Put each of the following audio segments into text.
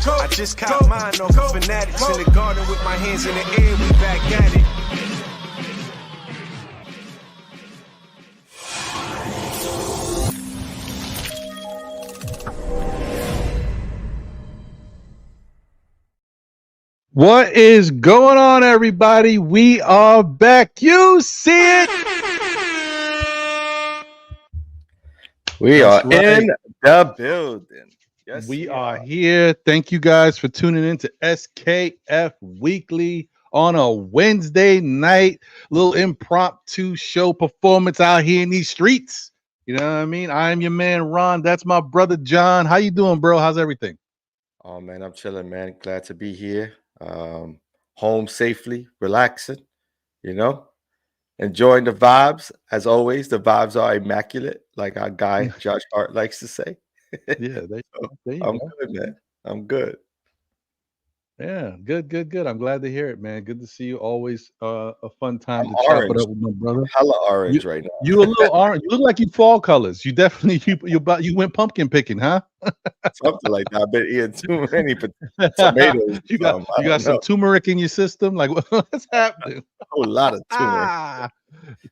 I just caught mine off of fanatics in the garden with my hands in the air. We back at it. What is going on, everybody? We are back. You see it? We are in the building. Yes, we are here. Thank you guys for tuning in to SKF Weekly on a Wednesday night. Little impromptu show performance out here in these streets. You know what I mean? I am your man, Ron. That's my brother, John. How you doing, bro? How's everything? Oh, man, I'm chilling, man. Glad to be here. Home safely, relaxing, enjoying the vibes. As always, the vibes are immaculate, like our guy Josh Hart likes to say. Yeah, I'm good, man. I'm good. Yeah, good. I'm glad to hear it, man. Good to see you. Always a fun time to chop it up with my brother. I'm hella orange right now. You a little orange. You look like you fall colors. You definitely you went pumpkin picking, huh? Something like that. I've been eating too many tomatoes. you got some turmeric in your system. Like what's happening? A whole lot of turmeric.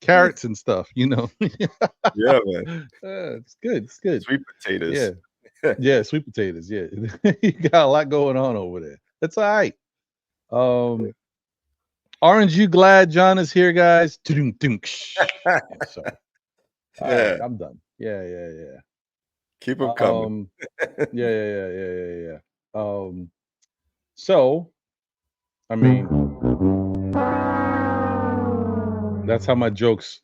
Carrots and stuff. Yeah, man. It's good. It's good. Sweet potatoes. Yeah, sweet potatoes. Yeah, you got a lot going on over there. That's all right. Aren't you glad John is here, guys? Sorry. Right, I'm done. Yeah. Keep them coming. Yeah. So, I mean, that's how my jokes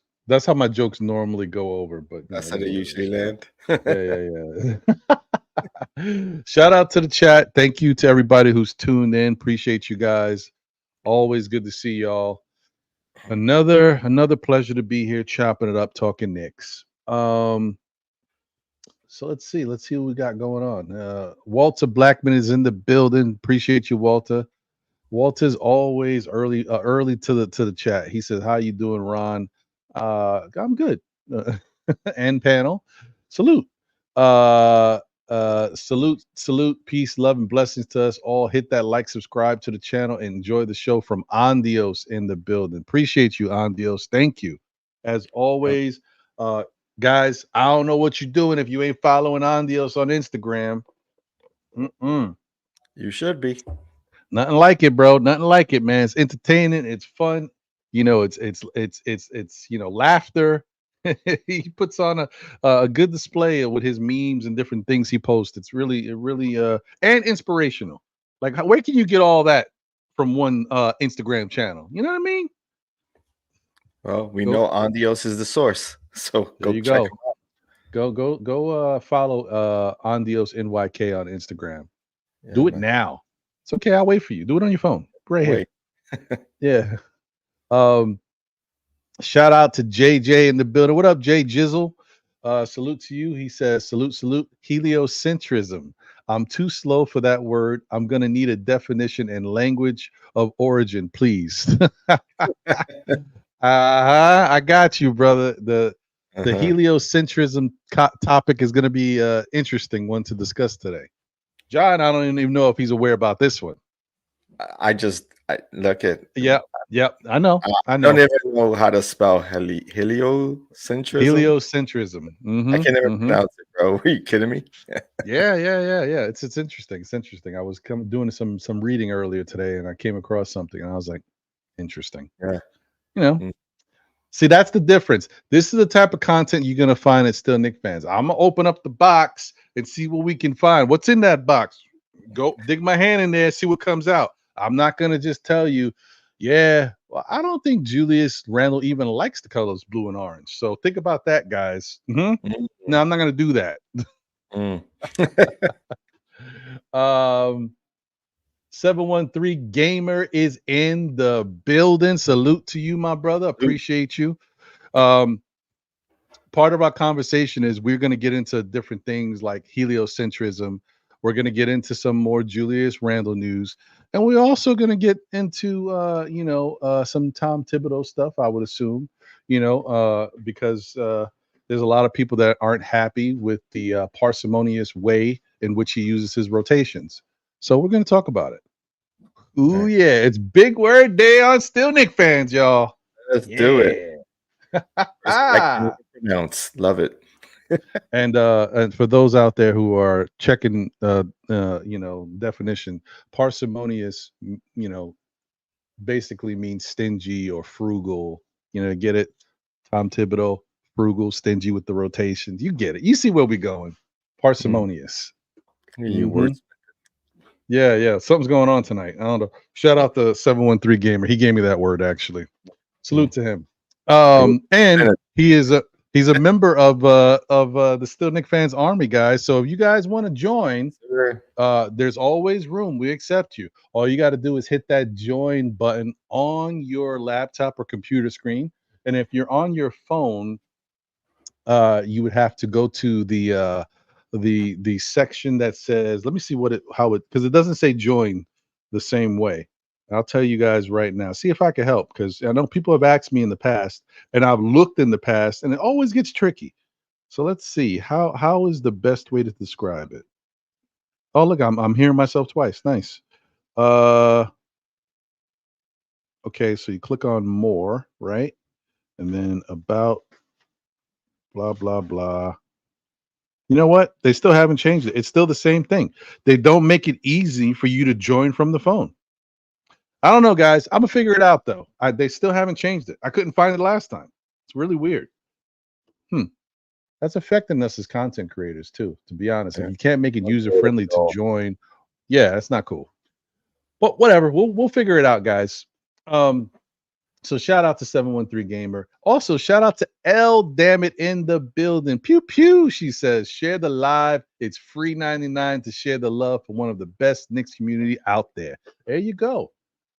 normally go over, but that's how they usually land. Yeah. Shout out to the chat. Thank you to everybody who's tuned in. Appreciate you guys. Always good to see y'all. Another pleasure to be here, chopping it up, talking Knicks. So let's see what we got going on. Walter Blackman is in the building. Appreciate you, Walter. Walter's always early to the chat. He says, "How you doing, Ron?" I'm good. And panel, salute. Salute, peace, love, and blessings to us all. Hit that like, subscribe to the channel, and enjoy the show from Andios in the building. Appreciate you, Andios. Thank you. As always, guys, I don't know what you're doing if you ain't following Andios on Instagram. You should be. Nothing like it, bro. Nothing like it, man. It's entertaining. It's fun. It's laughter. He puts on a good display with his memes and different things he posts. It's really and inspirational. Like, where can you get all that from one Instagram channel? You know what I mean? Well, we know Andios is the source, so go check him out. Go follow Andios NYK on Instagram. Yeah, do it now. It's okay. I'll wait for you. Do it on your phone. Right here. Yeah. Shout out to JJ in the building. What up, Jay Jizzle? Salute to you. He says, salute. Heliocentrism. I'm too slow for that word. I'm going to need a definition and language of origin, please. I got you, brother. The heliocentrism topic is going to be an interesting one to discuss today. John, I don't even know if he's aware about this one. I look at. Yeah, I know. I don't even know how to spell heliocentrism. Heliocentrism. I can't even pronounce it, bro. Are you kidding me? Yeah. It's interesting. It's interesting. I was doing some reading earlier today, and I came across something, and I was like, interesting. Yeah. See, that's the difference. This is the type of content you're gonna find at Still Knicks Fans. I'm gonna open up the box and see what we can find. What's in that box? Go dig my hand in there, see what comes out. I'm not going to just tell you, well, I don't think Julius Randle even likes the colors blue and orange. So think about that, guys. No, I'm not going to do that. 713 Gamer is in the building. Salute to you, my brother. Appreciate you. Part of our conversation is we're going to get into different things like heliocentrism. We're going to get into some more Julius Randle news. And we're also going to get into, some Tom Thibodeau stuff, I would assume, because there's a lot of people that aren't happy with the parsimonious way in which he uses his rotations. So we're going to talk about it. Ooh, yeah. It's Big Word Day on Still Knick fans, y'all. Let's do it. Pronounce. Love it. And for those out there who are checking, definition, parsimonious, basically means stingy or frugal. Get it? Tom Thibodeau, frugal, stingy with the rotations. You get it. You see where we're going. Parsimonious. Words. Yeah. Something's going on tonight. I don't know. Shout out to 713 Gamer. He gave me that word, actually. Salute to him. And he's a member of the Still Knick Fans Army, guys. So if you guys want to join, there's always room. We accept you. All you got to do is hit that join button on your laptop or computer screen. And if you're on your phone, you would have to go to the section that says, let me see because it doesn't say join the same way. I'll tell you guys right now. See if I can help, because I know people have asked me in the past, and I've looked in the past, and it always gets tricky. So let's see how is the best way to describe it. Oh, look, I'm hearing myself twice. Nice. Okay, so you click on more, right? And then about blah blah blah. You know what? They still haven't changed it. It's still the same thing. They don't make it easy for you to join from the phone. I don't know, guys. I'm gonna figure it out though. They still haven't changed it. I couldn't find it last time. It's really weird. That's affecting us as content creators too, to be honest. If you can't make it user friendly to join, that's not cool. But whatever, we'll figure it out, guys. So shout out to 713 Gamer. Also, shout out to L Damn It in the building. Pew pew, she says. Share the live. It's free 99 to share the love for one of the best Knicks community out there. There you go.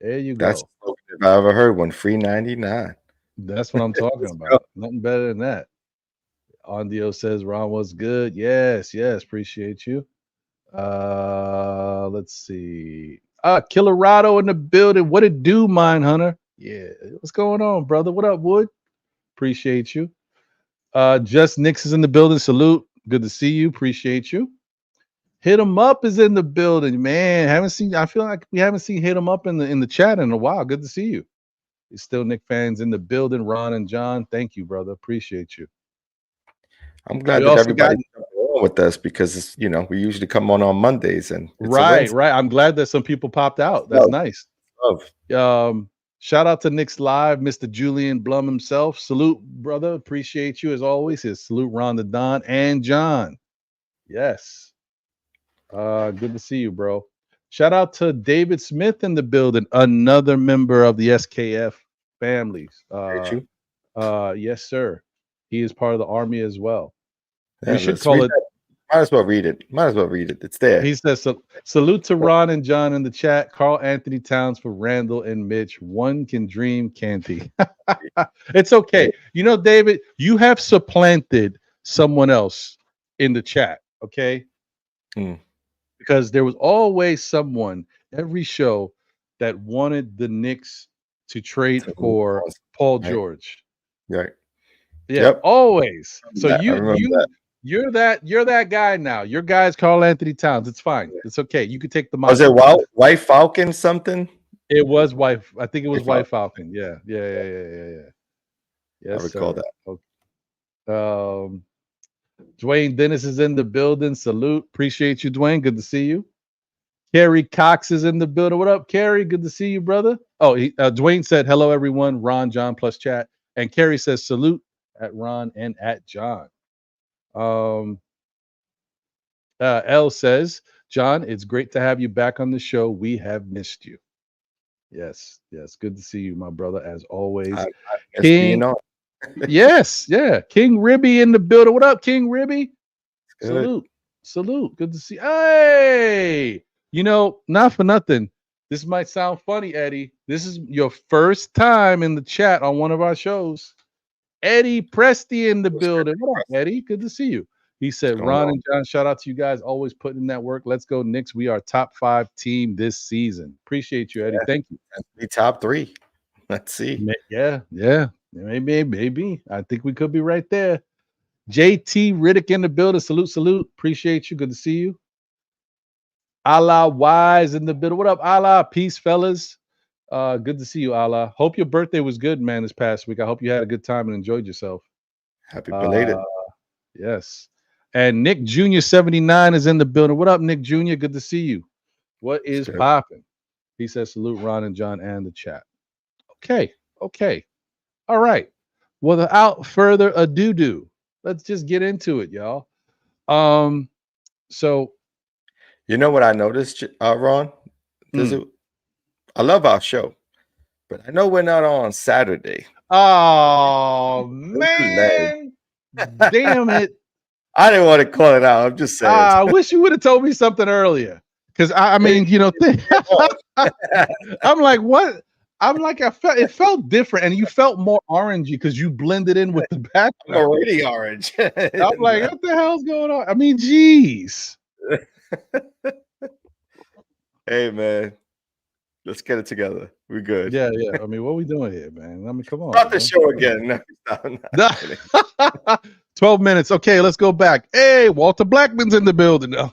That's if I ever heard one. Free 99. That's what I'm talking about. Nothing better than that. Andio says, Ron was good. Yes. Appreciate you. Let's see. Killerado in the building. What it do, Mine Hunter? Yeah. What's going on, brother? What up, Wood? Appreciate you. Just Knicks is in the building. Salute. Good to see you. Appreciate you. Hit 'em up is in the building, man. I feel like we haven't seen Hit 'em up in the chat in a while. Good to see you. It's Still Knick fans in the building. Ron and John, thank you, brother. Appreciate you. I'm glad that everybody's on with us, because it's, we usually come on Mondays, and it's right. I'm glad that some people popped out. That's nice. Shout out to Knicks Live, Mr. Julian Blum himself. Salute, brother. Appreciate you as always. Salute Ron the Don and John. Yes. Good to see you, bro. Shout out to David Smith in the building, another member of the SKF families. Yes, sir. He is part of the Army as well. We should call it. Might as well read it. It's there. He says, salute to Ron and John in the chat. Carl Anthony Towns for Randall and Mitch. One can dream, can't he? It's okay. David, you have supplanted someone else in the chat, okay? Because there was always someone every show that wanted the Knicks to trade for Paul George. Right. Yeah, always. So you're that guy now. Your guy's Carl Anthony Towns. It's fine. It's okay. You could take the mic. Was it White Falcon something? It was White. I think it was White Falcon. Yeah. Yes, I recall that. Dwayne Dennis is in the building. Salute. Appreciate you, Dwayne. Good to see you. Kerry Cox is in the building. What up, Kerry? Good to see you, brother. Oh, Dwayne said, hello, everyone. Ron, John, plus chat. And Kerry says, salute at Ron and at John. L says, John, it's great to have you back on the show. We have missed you. Yes. Good to see you, my brother, as always. King, yes, yeah. King Ribby in the building. What up, King Ribby? Salute. Good to see you. Hey, not for nothing. This might sound funny, Eddie. This is your first time in the chat on one of our shows. Eddie Presti in the building. What up, Eddie? Good to see you. He said, Ron and John, shout out to you guys. Always putting in that work. Let's go, Knicks. We are top 5 team this season. Appreciate you, Eddie. Thank you. Be top 3. Let's see. Yeah. Maybe. I think we could be right there. JT Riddick in the building. Salute. Appreciate you. Good to see you. Allah Wise in the middle. What up, Allah? Peace, fellas. Good to see you, Allah. Hope your birthday was good, man, this past week. I hope you had a good time and enjoyed yourself. Happy belated. Yes. And Nick Jr. 79 is in the building. What up, Nick Jr.? Good to see you. What is popping? He says salute Ron and John and the chat. Okay. All right. Well, without further ado, let's just get into it, y'all. So you know what I noticed, Ron? I love our show, but I know we're not on Saturday. Oh man. Damn it. I didn't want to call it out. I'm just saying. I wish you would have told me something earlier. Because I mean, I'm like, what? I'm like, it felt different, and you felt more orangey because you blended in with the background. I'm already orange. I'm like, what the hell's going on? I mean, geez. Hey man, let's get it together. We're good. Yeah. I mean, what are we doing here, man? I mean, come on. Start the show again. No. 12 minutes. Okay, let's go back. Hey, Walter Blackman's in the building now.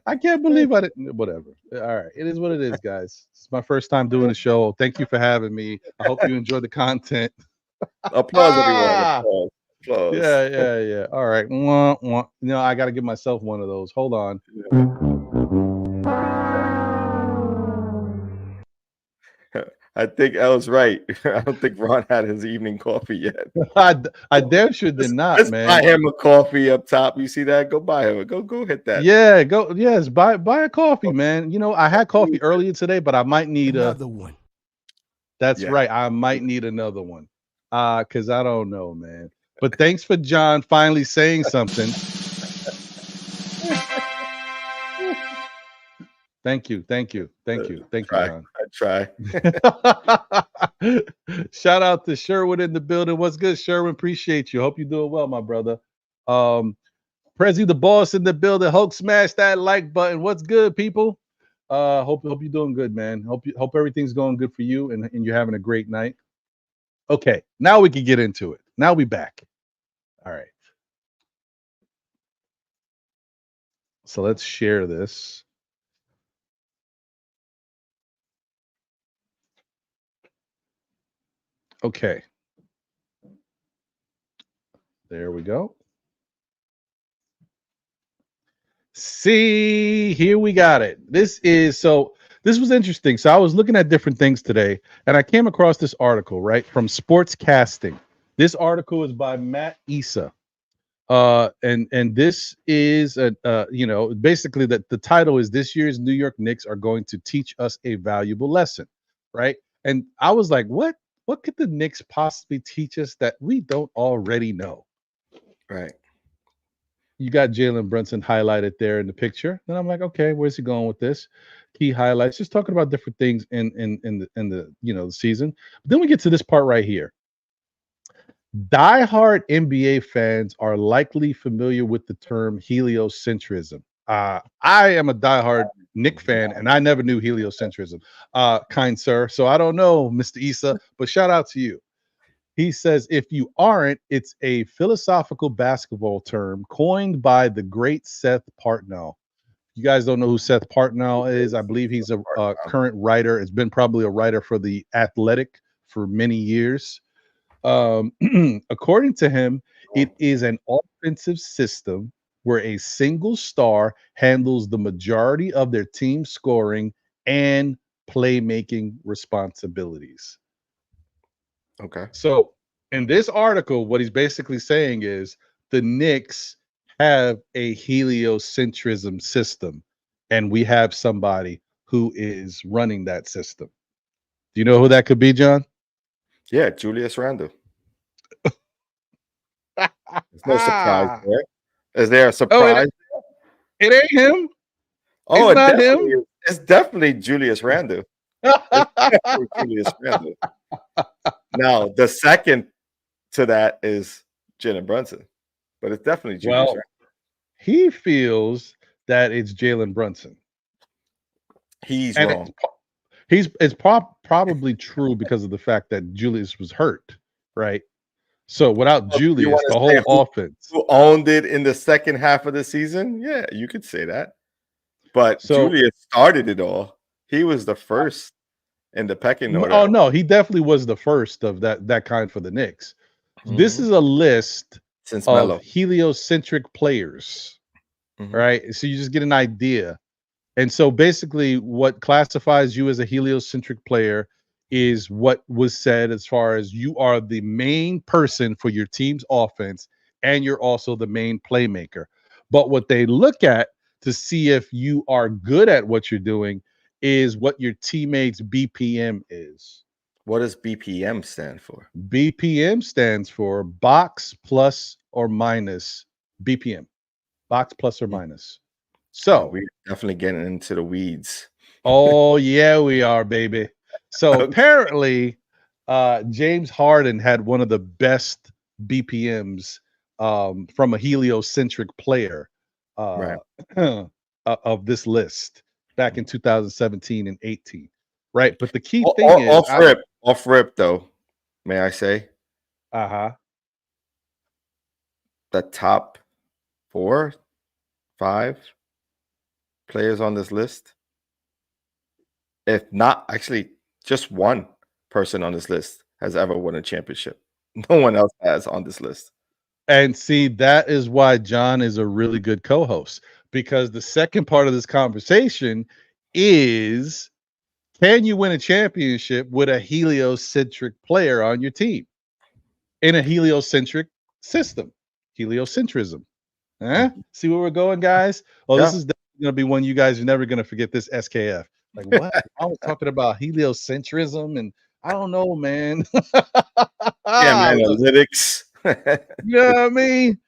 I can't believe I didn't. Whatever. All right. It is what it is, guys. It's my first time doing a show. Thank you for having me. I hope you enjoy the content. Applause, everyone. Applause. Yeah. All right. I got to give myself one of those. Hold on. I think El's right. I don't think Ron had his evening coffee yet. I damn sure did not, let's man. Buy him a coffee up top. You see that? Go buy him. Go hit that. Yeah, go. Yes, buy a coffee, man. I had coffee earlier today, but I might need another one. That's right. I might need another one. Because I don't know, man. But thanks for John finally saying something. Thank you, John. I try. Shout out to Sherwin in the building. What's good, Sherwin? Appreciate you. Hope you're doing well, my brother. Prezi the boss in the building. Hulk, smash that like button. What's good, people? Hope you're doing good, man. Hope everything's going good for you and you're having a great night. Okay, now we can get into it. Now we back. All right. So let's share this. Okay. There we go. See, here we got it. This was interesting. So I was looking at different things today, and I came across this article, right, from Sportscasting. This article is by Matt Issa. And this is basically that the title is "This Year's New York Knicks are going to teach us a valuable lesson," right? And I was like, what could the Knicks possibly teach us that we don't already know? Right. You got Jalen Brunson highlighted there in the picture. And I'm like, okay, where's he going with this? Key highlights, just talking about different things in the season. But then we get to this part right here. Diehard NBA fans are likely familiar with the term heliocentrism. I am a diehard Knicks fan, and I never knew heliocentrism, kind sir. So I don't know, Mr. Issa, but shout out to you. He says, if you aren't, it's a philosophical basketball term coined by the great Seth Partnow. You guys don't know who Seth Partnow is. I believe he's a current writer. It's been probably a writer for The Athletic for many years. According to him, it is an offensive system where a single star handles the majority of their team scoring and playmaking responsibilities. Okay. So in this article, what he's basically saying is the Knicks have a heliocentrism system, and we have somebody who is running that system. Do you know who that could be, John? Yeah, Julius Randle. There's no surprise there. Is there a surprise? It ain't him. Oh, it's not him. It's definitely Julius Randle. Definitely Julius Randle. Now, the second to that is Jalen Brunson, but it's definitely Julius Randle. He feels that it's Jalen Brunson. He's wrong. It's probably true because of the fact that Julius was hurt, right? So without Julius, the whole offense. Who owned it in the second half of the season? Yeah, you could say that. But So Julius started it all. He was the first in the pecking order. oh no, he definitely was the first of that kind for the Knicks. This is a list Since of Melo. heliocentric players, Mhm. right? So you just get an idea. And so basically, what classifies you as a heliocentric player is what was said as far as you are the main person for your team's offense and you're also the main playmaker. But what they look at to see if you are good at what you're doing is what your teammates' BPM is. What does BPM stand for? BPM stands for box plus or minus BPM, box plus or minus. So, we're definitely getting into the weeds. oh yeah, we are, baby. So Okay. apparently, James Harden had one of the best BPMs from a heliocentric player Right. of this list back in 2017 and 18. Right. But the key O- thing is, off rip though, may I say, uh-huh. the top 4, 5 players on this list, if not actually just one person on this list has ever won a championship. No one else has on this list. And see, that is why John is a really good co-host, because the second part of this conversation is, can you win a championship with a heliocentric player on your team in a heliocentric system? Heliocentrism. Huh? See where we're going, guys? Oh, this Yeah. is going to be one you guys are never going to forget this SKF. Like, what? I was talking about heliocentrism and I don't know, man. Yeah, I man, love- analytics. you know what I mean?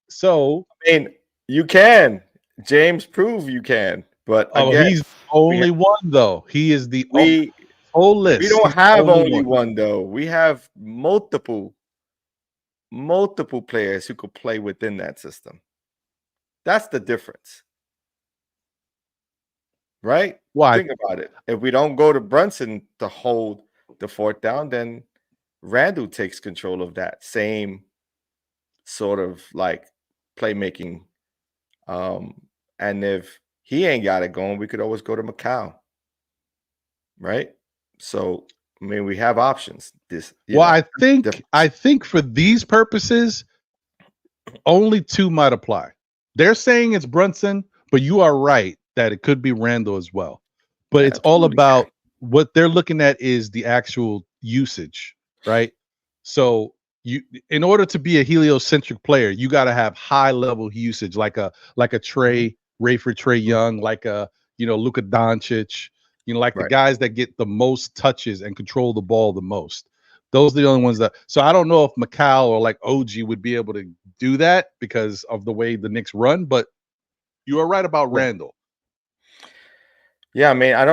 So I mean, you can. James prove you can. But again, he's the only one though. He is the we whole list. we don't He's the have only one. one though. We have multiple players who could play within that system. That's the difference. Right? Why? Think about it. If we don't go to Brunson to hold the fourth down, then Randle takes control of that same sort of like playmaking. And if he ain't got it going, we could always go to Macau. Right? So I mean, we have options. Well, I think for these purposes, only two might apply. They're saying it's Brunson, but you are right that it could be Randall as well. But it's all about what they're looking at is the actual usage, right? So in order to be a heliocentric player, you got to have high level usage, like a Trey Rayford, Trey Young, like a Luka Doncic, like the guys that get the most touches and control the ball the most. Those are the only ones that. So I don't know if Macau or like OG would be able to do that because of the way the Knicks run. But you are right about Randall. Yeah, I mean, I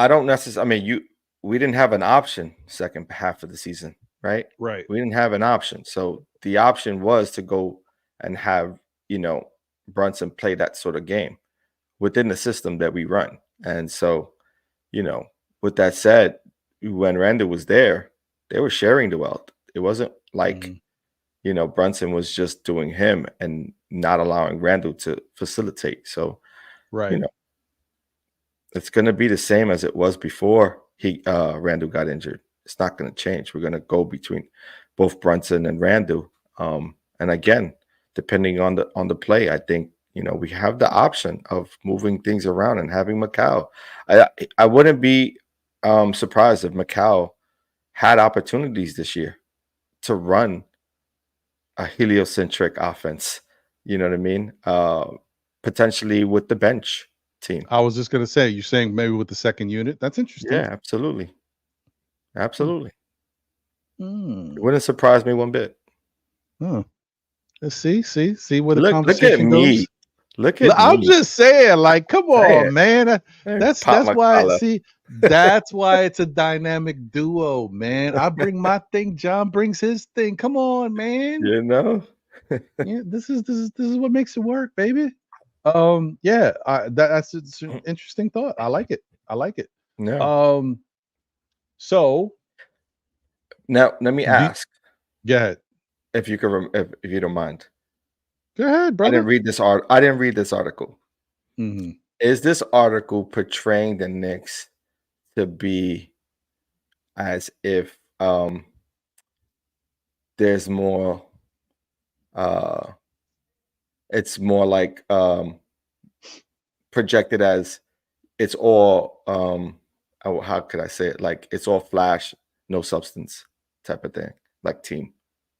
don't necessarily. I mean, we didn't have an option second half of the season, right? Right. We didn't have an option, so the option was to go and have Brunson play that sort of game within the system that we run. And so, with that said, when Randall was there, they were sharing the wealth. It wasn't like Brunson was just doing him and not allowing Randall to facilitate. So, right. It's going to be the same as it was before Randall got injured. It's not going to change. We're going to go between both Brunson and Randall. And again, depending on the play, I think we have the option of moving things around and having Macau. I wouldn't be surprised if Macau had opportunities this year to run a heliocentric offense. You know what I mean? Potentially with the bench team. I was just gonna say, you're saying maybe with the second unit. That's interesting. Yeah, absolutely. Absolutely. Hmm. It wouldn't surprise me one bit. Let's see where the Look conversation at goes. me. Look at I'm me. just saying, like, come on, man. That's my why. collar. See, that's why it's a dynamic duo, man. I bring my thing, John brings his thing. Come on, man. Yeah, this is what makes it work, baby. Yeah, that's an interesting thought. I like it. Yeah. So Now let me ask. Go ahead. If you don't mind. Go ahead, brother. I didn't read this article. Mhm. Is this article portraying the Knicks to be as if there's more it's more like projected as it's all how could I say it? Like it's all flash, no substance type of thing, like team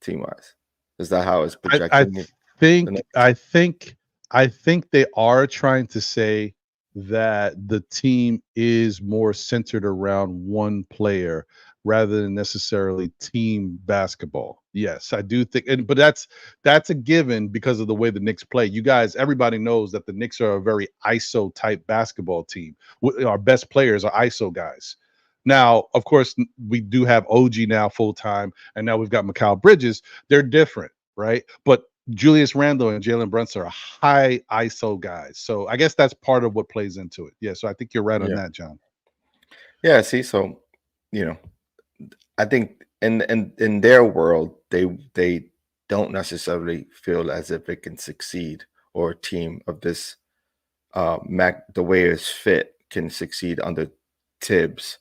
wise. Is that how it's I projecting it? think I think I think they are trying to say that the team is more centered around one player rather than necessarily team basketball. Yes, I do think, but that's a given because of the way the Knicks play. You guys, everybody knows that the Knicks are a very ISO type basketball team. Our best players are ISO guys. Now, of course, we do have OG now full time, and now we've got Mikal Bridges. They're different, right? But Julius Randle and Jalen Brunson are high ISO guys. So I guess that's part of what plays into it. Yeah. So I think you're right on Yeah. that, John. Yeah, see, so you know, I think in their world, they don't necessarily feel as if it can succeed, or a team of this the way it's fit can succeed under Tibbs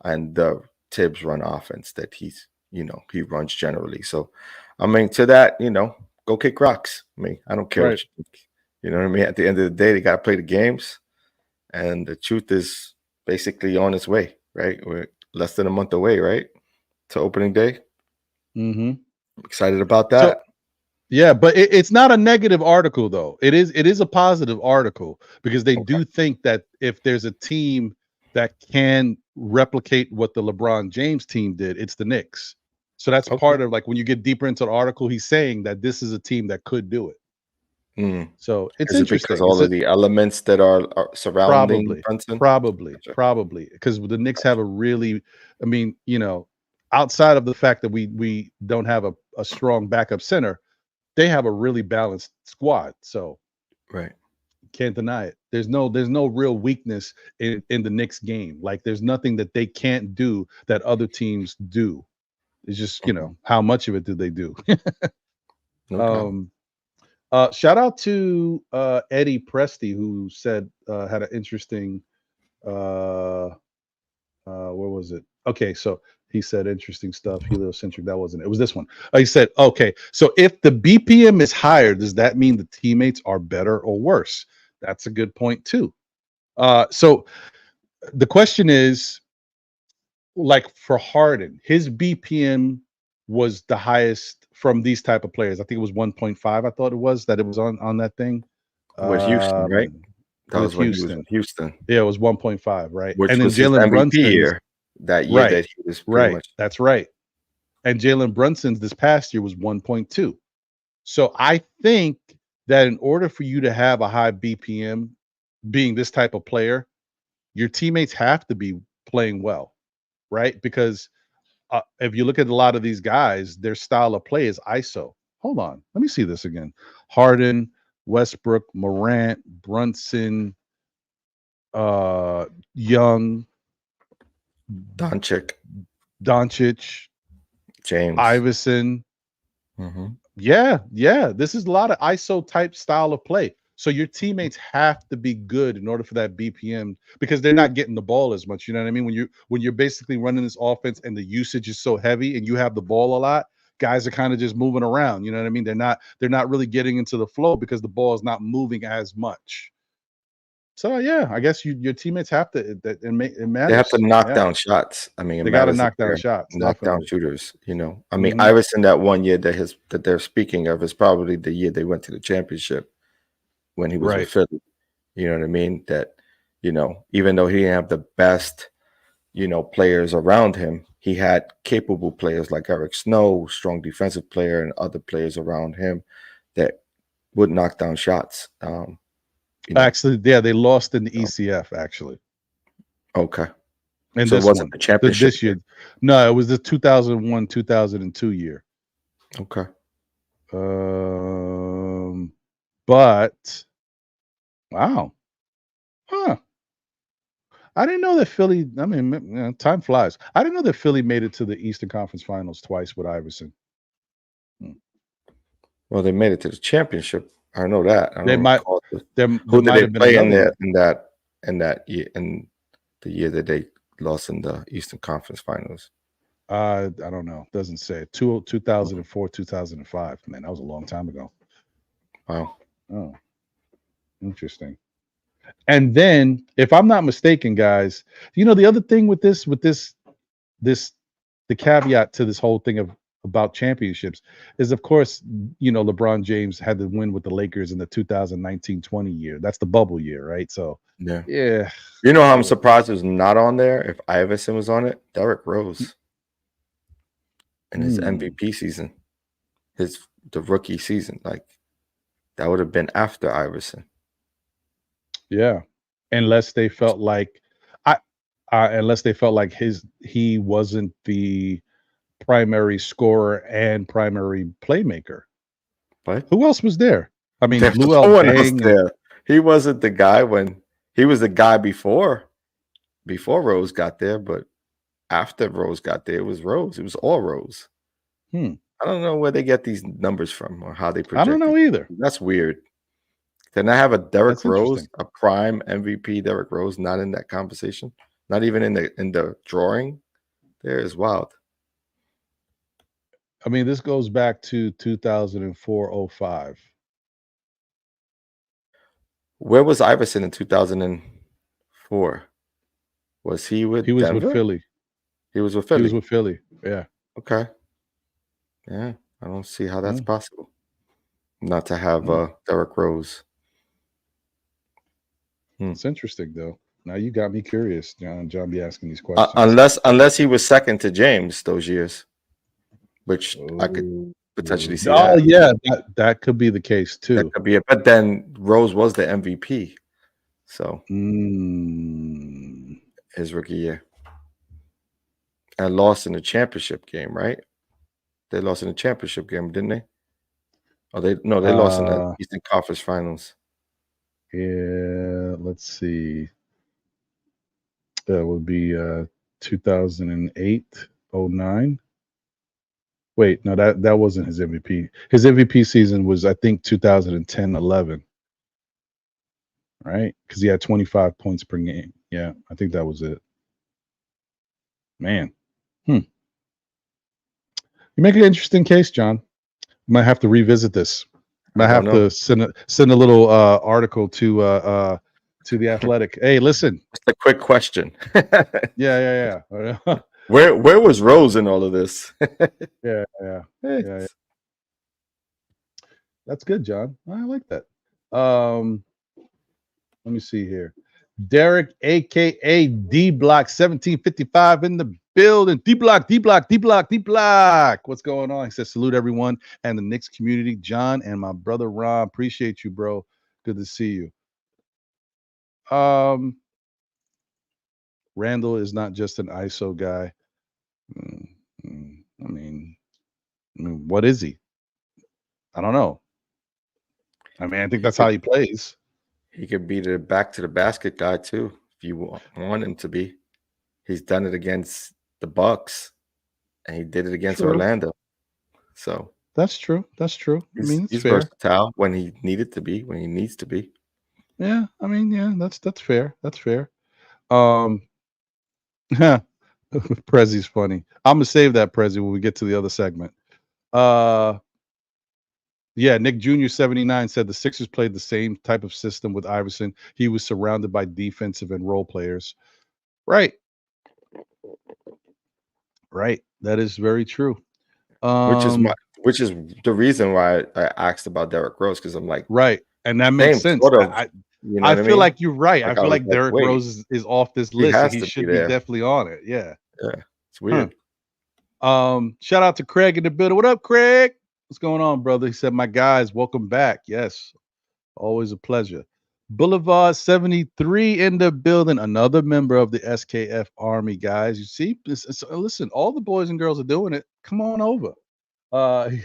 and the Tibbs run offense that he runs generally. So I mean, to that, go kick rocks. I mean, I don't care Right. what you think. You know what I mean? At the end of the day, they gotta play the games, and the truth is basically on its way, right? We're less than a month away, right? To opening day. Mm-hmm. I'm excited about that. So, yeah, but it's not a negative article though. It is a positive article because they do think that if there's a team that can replicate what the LeBron James team did, it's the Knicks. So that's part of, like, when you get deeper into the article, he's saying that this is a team that could do it. So it's Is it interesting. because all of the elements that are surrounding Brunson? Probably because the Knicks have a really, I mean, outside of the fact that we don't have a strong backup center, they have a really balanced squad. So Right. can't deny it. There's no real weakness in the Knicks game. Like, there's nothing that they can't do that other teams do. It's just, how much of it do they do? Shout out to Eddie Presti, who said had an interesting where was it? Okay, so he said interesting stuff. Heliocentric, that wasn't it. It was this one. He said, okay, so if the BPM is higher, does that mean the teammates are better or worse? That's a good point too. So the question is, like, for Harden, his BPM was the highest from these type of players. I think it was 1.5. I thought it was on that thing. With Houston, right? That With was when Houston. he was with Houston. Yeah, it was 1.5, right? Which and then was his Jalen MVP Brunson's year. That year that he was pretty much. That's right. And Jalen Brunson's this past year was 1.2. So I think that in order for you to have a high BPM, being this type of player, your teammates have to be playing well, right? Because if you look at a lot of these guys, their style of play is ISO. Hold on, let me see this again. Harden, Westbrook, Morant, Brunson, Young, Doncic, James, Iverson. Yeah. This is a lot of ISO type style of play. So your teammates have to be good in order for that BPM, because they're not getting the ball as much. You know what I mean? When you're basically running this offense and the usage is so heavy and you have the ball a lot, guys are kind of just moving around. You know what I mean? They're not really getting into the flow because the ball is not moving as much. So yeah, I guess your teammates have to. It matters. They have to knock down shots. I mean, they got to knock down shots. Knock down shooters. I mean, Mhm. Iverson, that one year that they're speaking of is probably the year they went to the championship when he was with Philly. You know what I mean? That even though he didn't have the best players around him, he had capable players like Eric Snow, strong defensive player, and other players around him that would knock down shots. Actually, yeah, they lost in the ECF actually. Okay. And so this it wasn't one, the championship this year. No, it was the 2001, 2002 year. Okay. But wow. Huh. I didn't know that Philly, I mean, time flies. I didn't know that Philly made it to the Eastern Conference Finals twice with Iverson. Well, they made it to the championship I know that. I They don't might recall there who did might they have been play in another that year in the year that they lost in the Eastern Conference Finals. I don't know. Doesn't say. 2004, 2005. Man, that was a long time ago. Wow. Oh, interesting. And then, if I'm not mistaken, guys, the other thing with this, the caveat to this whole thing about championships is, of course, LeBron James had to win with the Lakers in the 2019-20 year. That's the bubble year, right? So, Yeah. yeah. You know how I'm surprised it was not on there if Iverson was on it? Derrick Rose in his MVP season, the rookie season. Like, that would have been after Iverson. Yeah. Unless they felt like he wasn't the primary scorer and primary playmaker. What? Who else was there? I mean, There's Luol no one else Deng. there. He wasn't the guy when he was the guy before Rose got there, but after Rose got there, it was Rose. It was all Rose. I don't know where they get these numbers from or how they project. I don't know either. That's weird. Then I have a Derrick That's Rose, interesting. a prime MVP Derrick Rose, not in that conversation, not even in the drawing. There is wild. I mean, this goes back to 2004-05. Where was Iverson in 2004? Was he with He was Denver? with Philly. He was with Philly. He was with Philly. Yeah. Okay. Yeah, I don't see how that's Mm. possible. Not to have Derrick Rose. It's interesting, though. Now you got me curious, John. John be asking these questions. Unless he was second to James those years, which I could potentially see. Oh, that. yeah, that could be the case too. That could be it. But then Rose was the MVP, so his rookie year, and lost in the championship game, right? They lost in the championship game, didn't they? Oh, they lost in the Eastern Conference Finals. Yeah, let's see. That would be 2008-09. Wait, no, that wasn't his MVP. His MVP season was, I think, 2010-11. Right? Because he had 25 points per game. Yeah, I think that was it. Man. You make an interesting case, John. Might have to revisit this. Might have to send a little article to the Athletic. Hey, listen. Just a quick question. Yeah. Where was Rose in all of this? Yeah. Hey. That's good, John. I like that. Let me see here. Derek, aka D Block 1755 in the building. D Block. What's going on? He says, salute everyone and the Knicks community. John and my brother Ron. Appreciate you, bro. Good to see you. Randle is not just an ISO guy. I mean, what is he? I don't know. I mean, I think that's how he plays. He could be the back to the basket guy too, if you want him to be. He's done it against the Bucks, and he did it against Orlando. So that's true. I mean, he's fair. versatile when he needed to be, when he needs to be. Yeah, I mean, yeah, that's fair. That's fair. Prezzy's funny. I'm gonna save that Prezzy when we get to the other segment. Yeah, Nick Jr. 79 said the Sixers played the same type of system with Iverson. He was surrounded by defensive and role players. Right. That is very true. Which is the reason why I asked about Derrick Rose, because I'm like, right, and that makes sense. Sort of, I feel like you're right. Like I feel like Derrick Rose is off this list, and he should be definitely on it. Yeah, it's weird. Shout out to Craig in the building. What up, Craig? What's going on, brother? He said, my guys, welcome back. Yes, always a pleasure. Boulevard 73 in the building. Another member of the SKF Army, guys. You see, listen, all the boys and girls are doing it. Come on over.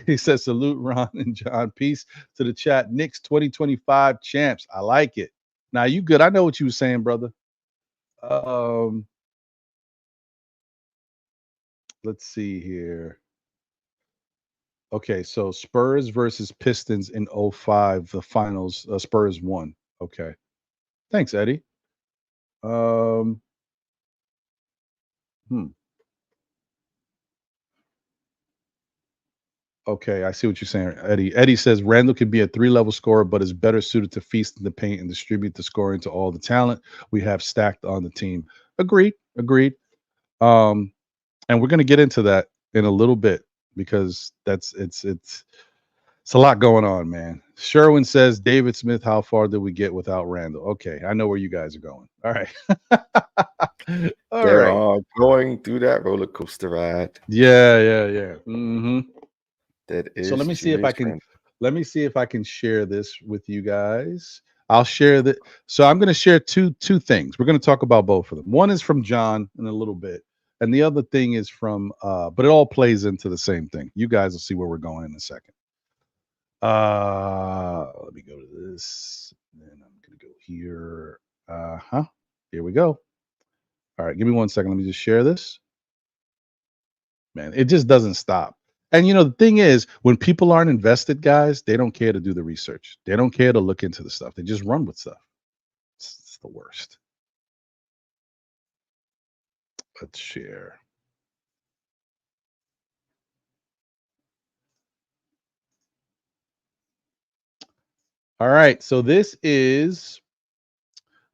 He says, salute Ron and John. Peace to the chat. Knicks 2025 champs. I like it. Now, you good. I know what you were saying, brother. Let's see here. Okay, so Spurs versus Pistons in 05, the finals. Spurs won. Okay. Thanks, Eddie. Hmm. Okay, I see what you're saying, Eddie. Eddie says Randle could be a 3-level scorer, but is better suited to feast in the paint and distribute the scoring to all the talent we have stacked on the team. Agreed. Agreed. And we're gonna get into that in a little bit because it's a lot going on, man. Sherwin says David Smith, how far did we get without Randall? Okay, I know where you guys are going. All right. All They're right. all going through that roller coaster ride. Yeah. Mm-hmm. That is. So let me see if I Julius can share this with you guys. I'll share that. So I'm going to share two things. We're going to talk about both of them. One is from John in a little bit, and the other thing is from but it all plays into the same thing. You guys will see where we're going in a second. Let me go to this. And I'm going to go here. Here we go. All right, give me 1 second. Let me just share this. Man, it just doesn't stop. And you know, the thing is, when people aren't invested, guys, they don't care to do the research. They don't care to look into the stuff. They just run with stuff. It's the worst. Let's share. All right. So this is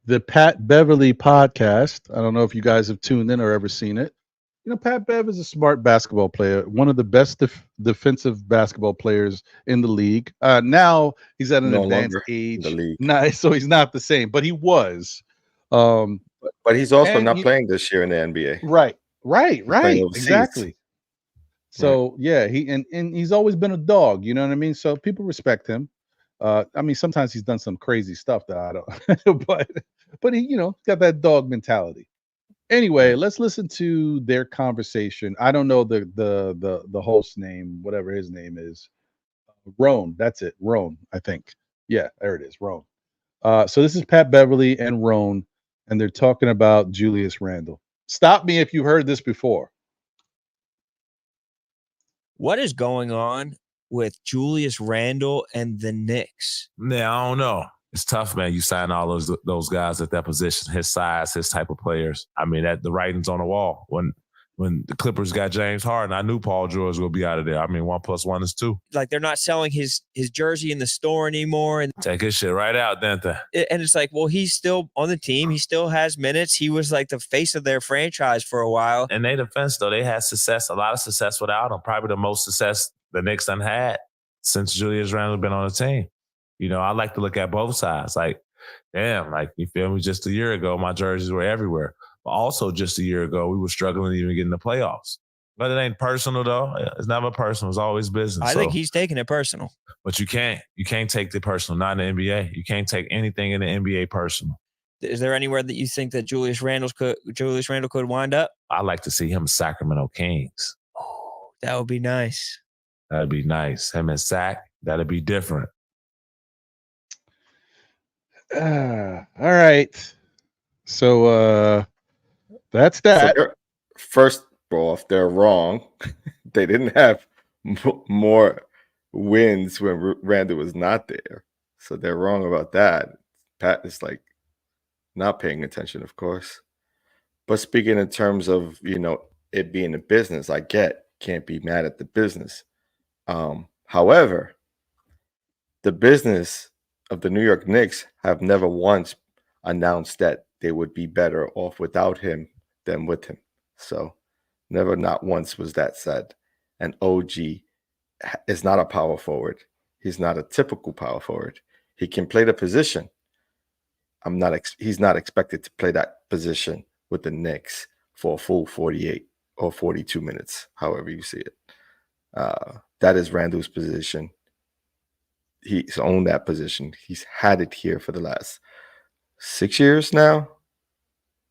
the Pat Beverly podcast. I don't know if you guys have tuned in or ever seen it. You know, Pat Bev is a smart basketball player, one of the best defensive basketball players in the league. Now he's at an no advanced longer age. in the league. Nice, so he's not the same, but he was. But he's also and not he- playing this year in the NBA. Right. playing overseas. Exactly. So yeah, and he's always been a dog. You know what I mean? So people respect him. I mean, sometimes he's done some crazy stuff that I don't, but he, you know, got that dog mentality. Anyway, let's listen to their conversation. I don't know the host name, whatever his name is. Roan, that's it. Roan, I think. Yeah, there it is. Roan. So this is Pat Beverly and Roan, and they're talking about Julius Randle. Stop me if you've heard this before. What is going on with Julius Randle and the Knicks? Yeah, I don't know. It's tough, man. You sign all those guys at that position, his size, his type of players. I mean, the writing's on the wall. When the Clippers got James Harden, I knew Paul George was going to be out of there. I mean, 1 + 1 is 2. Like, they're not selling his jersey in the store anymore. And Take his shit right out, didn't they? and it's like, well, he's still on the team. He still has minutes. He was like the face of their franchise for a while. In their defense, though, they had success, a lot of success without him. Probably the most success the Knicks done had since Julius Randle been on the team. You know, I like to look at both sides. Like, damn, like, you feel me? Just a year ago, my jerseys were everywhere. But also just a year ago, we were struggling to even get in the playoffs. But it ain't personal, though. It's never personal. It's always business. I think he's taking it personal. But you can't. You can't take the personal, not in the NBA. You can't take anything in the NBA personal. Is there anywhere that you think that Julius Randle could wind up? I like to see him Sacramento Kings. Oh, that would be nice. That'd be nice. Him and Sac, that'd be different. All right. So that's that. So first off, they're wrong. They didn't have more wins when Randall was not there. So they're wrong about that. Pat is like not paying attention, of course. But speaking in terms of, you know, it being a business, I can't be mad at the business. However, the business of the New York Knicks have never once announced that they would be better off without him than with him. So never, not once was that said. And OG is not a power forward. He's not a typical power forward. He can play the position. He's not expected to play that position with the Knicks for a full 48 or 42 minutes, however you see it. That is Randall's position. He's owned that position. He's had it here for the last 6 years now,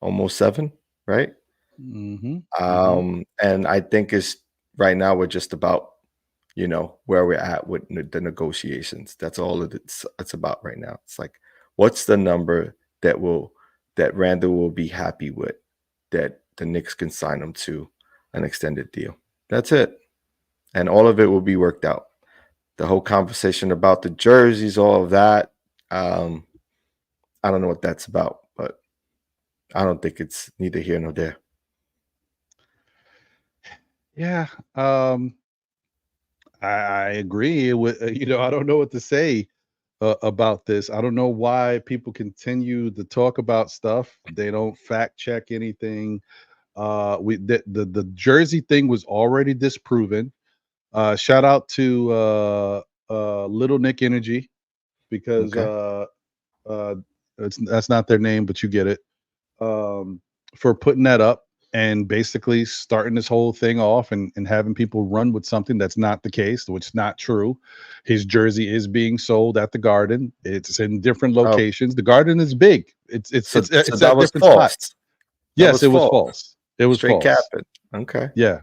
almost 7, right? Mm-hmm. And I think it's right now we're just about, you know, where we're at with the negotiations. That's all it's about right now. It's like, what's the number that Randall will be happy with, that the Knicks can sign him to an extended deal? That's it. and all of it will be worked out. The whole conversation about the jerseys, all of that, I don't know what that's about, but I don't think it's neither here nor there. Yeah, I agree with I don't know what to say about this. I don't know why people continue to talk about stuff. They don't fact check anything. The jersey thing was already disproven. Shout out to Little Nick Energy because that's not their name, but you get it. For putting that up and basically starting this whole thing off and having people run with something that's not the case, which is not true. His jersey is being sold at the Garden. It's in different locations. The Garden is big. It's at different spots. Yes, it was false. It was straight false. capping. Okay. Yeah.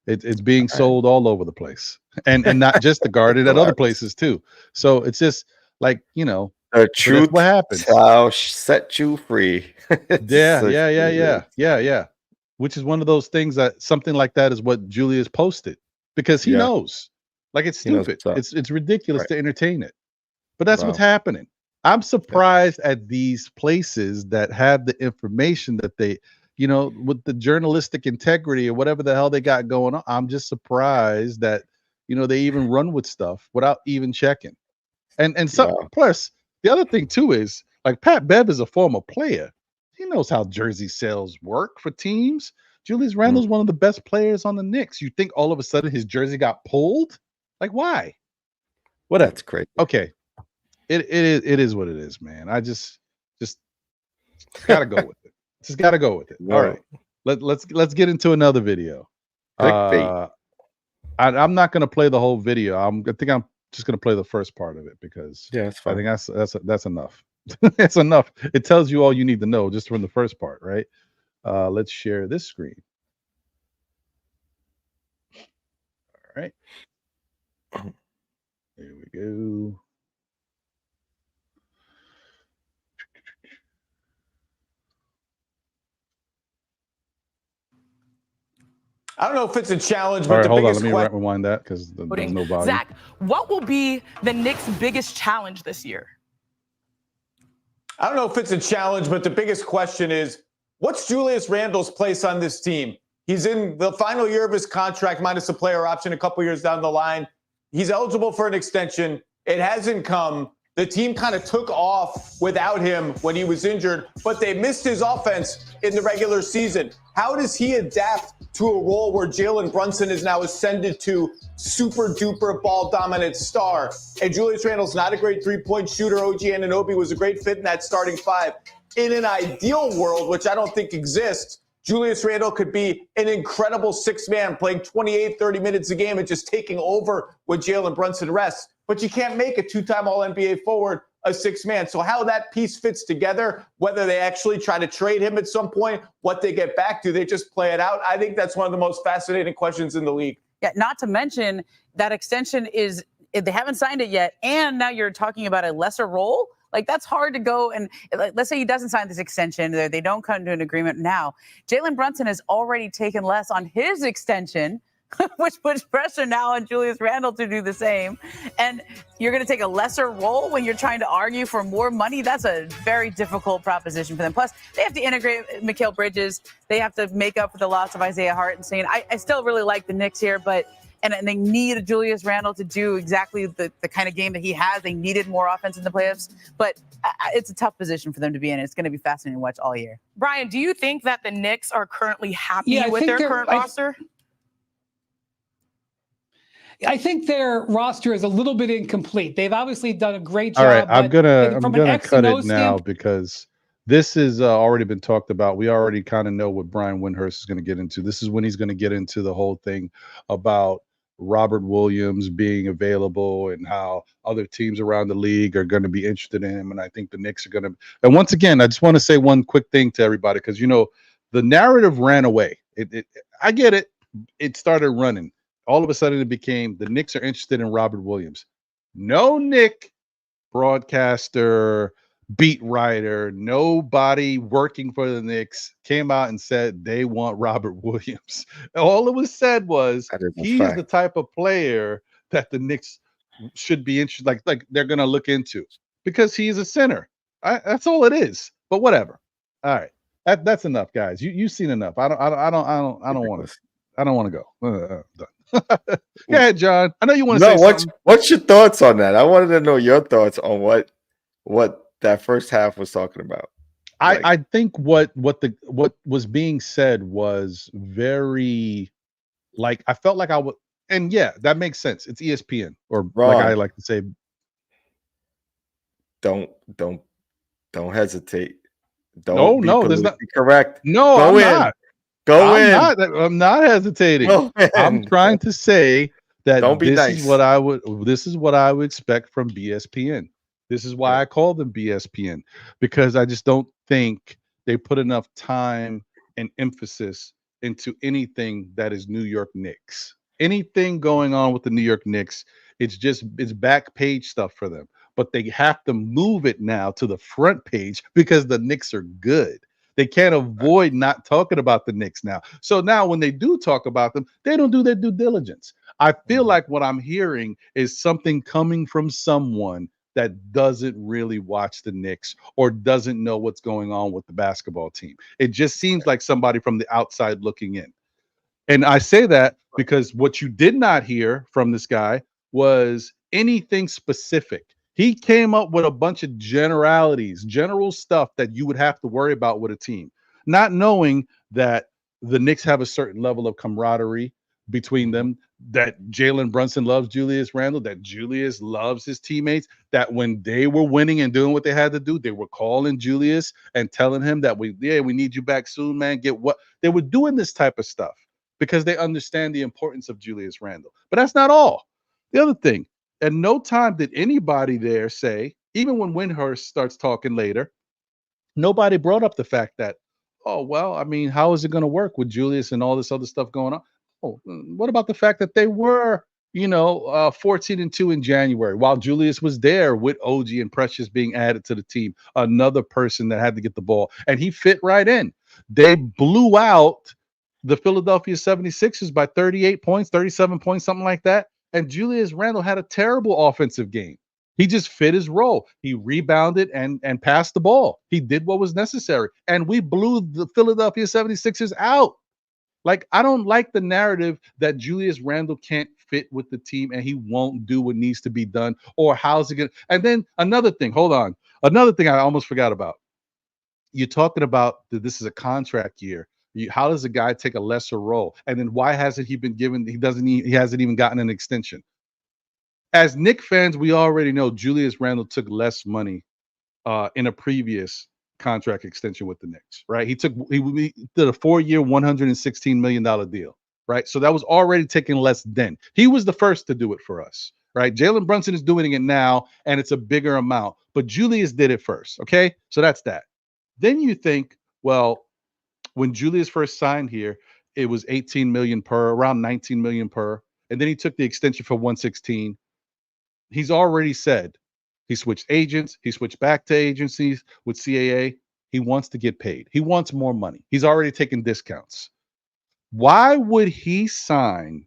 It's being sold all over the place, and not just the Garden, at other places too. So it's just like the truth what happens. Shall set you free. Yeah. Which is one of those things that something like that is what Julius posted because he knows, like it's stupid. It's ridiculous to entertain it, but that's what's happening. I'm surprised at these places that have the information that they, with the journalistic integrity or whatever the hell they got going on. I'm just surprised that, they even run with stuff without even checking. And so plus the other thing too is like Pat Bev is a former player. He knows how jersey sales work for teams. Julius Randle's one of the best players on the Knicks. You think all of a sudden his jersey got pulled? Like why? Whatever. That's crazy. Okay. It is what it is, man. I just gotta go with it. Just gotta go with it. All right. Let's get into another video. I'm not gonna play the whole video. I think I'm just gonna play the first part of it because that's fine. I think that's enough. That's enough. It tells you all you need to know just from the first part, right? Let's share this screen. All right. Here we go. I don't know if it's a challenge, All but right, the hold on. biggest Let me rewind that because there's no volume. Zach, what will be the Knicks' biggest challenge this year? I don't know if it's a challenge, but the biggest question is, what's Julius Randle's place on this team? He's in the final year of his contract, minus a player option a couple years down the line. He's eligible for an extension. It hasn't come. The team kind of took off without him when he was injured, but they missed his offense in the regular season. How does he adapt to a role where Jalen Brunson is now ascended to super duper ball dominant star? And Julius Randle's not a great 3-point shooter. OG Anunoby was a great fit in that starting five. In an ideal world, which I don't think exists, Julius Randle could be an incredible six-man playing 28, 30 minutes a game and just taking over when Jalen Brunson rests. But you can't make a two-time All-NBA forward a six-man. So how that piece fits together, whether they actually try to trade him at some point, what they get back to, they just play it out. I think that's one of the most fascinating questions in the league. Yeah, not to mention that extension is, they haven't signed it yet, and now you're talking about a lesser role. Like, that's hard to go and let's say he doesn't sign this extension. They don't come to an agreement now. Jalen Brunson has already taken less on his extension, which puts pressure now on Julius Randle to do the same. And you're going to take a lesser role when you're trying to argue for more money. That's a very difficult proposition for them. Plus, they have to integrate Mikal Bridges. They have to make up for the loss of Isaiah Hartenstein. I still really like the Knicks here, but and they need Julius Randle to do exactly the kind of game that he has. They needed more offense in the playoffs, but it's a tough position for them to be in. It's going to be fascinating to watch all year. Brian, do you think that the Knicks are currently happy with their current roster? I think their roster is a little bit incomplete. They've obviously done a great job. All right, I'm gonna cut it now standpoint, because this is already been talked about. We already kind of know what Brian Windhurst is going to get into. This is when he's going to get into the whole thing about Robert Williams being available and how other teams around the league are going to be interested in him. And I think the Knicks are going to. And once again, I just want to say one quick thing to everybody because the narrative ran away. I get it. It started running. All of a sudden, it became the Knicks are interested in Robert Williams. No Nick broadcaster, beat writer, nobody working for the Knicks came out and said they want Robert Williams. All it was said was That is a he is the fact. type of player that the Knicks should be interested, like they're gonna look into because he's a center. That's all it is. But whatever. All right, that's enough, guys. You've seen enough. I don't want to. I don't want to go. Done. Go ahead, John. I know you want to say something. What's your thoughts on that? I wanted to know your thoughts on what that first half was talking about. I think what was being said was very, like, I felt like I would, and yeah, that makes sense. It's ESPN, or Wrong. like I like to say, don't hesitate. Don't no, there's not correct. No, Go I'm in. not. Go in. I'm not hesitating. I'm trying to say that Don't be nice. This is what I would expect from BSPN. This is why I call them BSPN, because I just don't think they put enough time and emphasis into anything that is New York Knicks. Anything going on with the New York Knicks, it's back page stuff for them. But they have to move it now to the front page because the Knicks are good. They can't avoid not talking about the Knicks now. So now when they do talk about them, they don't do their due diligence. I feel like what I'm hearing is something coming from someone that doesn't really watch the Knicks or doesn't know what's going on with the basketball team. It just seems like somebody from the outside looking in. And I say that because what you did not hear from this guy was anything specific. He came up with a bunch of generalities, general stuff that you would have to worry about with a team, not knowing that the Knicks have a certain level of camaraderie between them, that Jalen Brunson loves Julius Randle, that Julius loves his teammates, that when they were winning and doing what they had to do, they were calling Julius and telling him that we need you back soon, man. Get what they were doing, this type of stuff, because they understand the importance of Julius Randle. But that's not all. The other thing, at no time did anybody there say, even when Windhurst starts talking later, nobody brought up the fact that, oh, well, I mean, how is it going to work with Julius and all this other stuff going on? Oh, what about the fact that they were, 14-2 in January while Julius was there with OG and Precious being added to the team, another person that had to get the ball, and he fit right in. They blew out the Philadelphia 76ers by 38 points, 37 points, something like that. And Julius Randle had a terrible offensive game. He just fit his role. He rebounded and passed the ball. He did what was necessary. And we blew the Philadelphia 76ers out. Like, I don't like the narrative that Julius Randle can't fit with the team and he won't do what needs to be done, or how's it going to. And then another thing, hold on. Another thing I almost forgot about. You're talking about that this is a contract year. How does a guy take a lesser role? And then why hasn't he been given? He hasn't even gotten an extension. As Knicks fans, we already know Julius Randle took less money in a previous contract extension with the Knicks, right? He did a 4-year, $116 million deal, right? So that was already taking less then. He was the first to do it for us, right? Jalen Brunson is doing it now, and it's a bigger amount, but Julius did it first, okay? So that's that. Then you think, well, when Julius first signed here, it was 18 million per, around 19 million per, and then he took the extension for 116. He's already said he switched agents, he switched back to agencies with CAA. He wants to get paid. He wants more money. He's already taken discounts. Why would he sign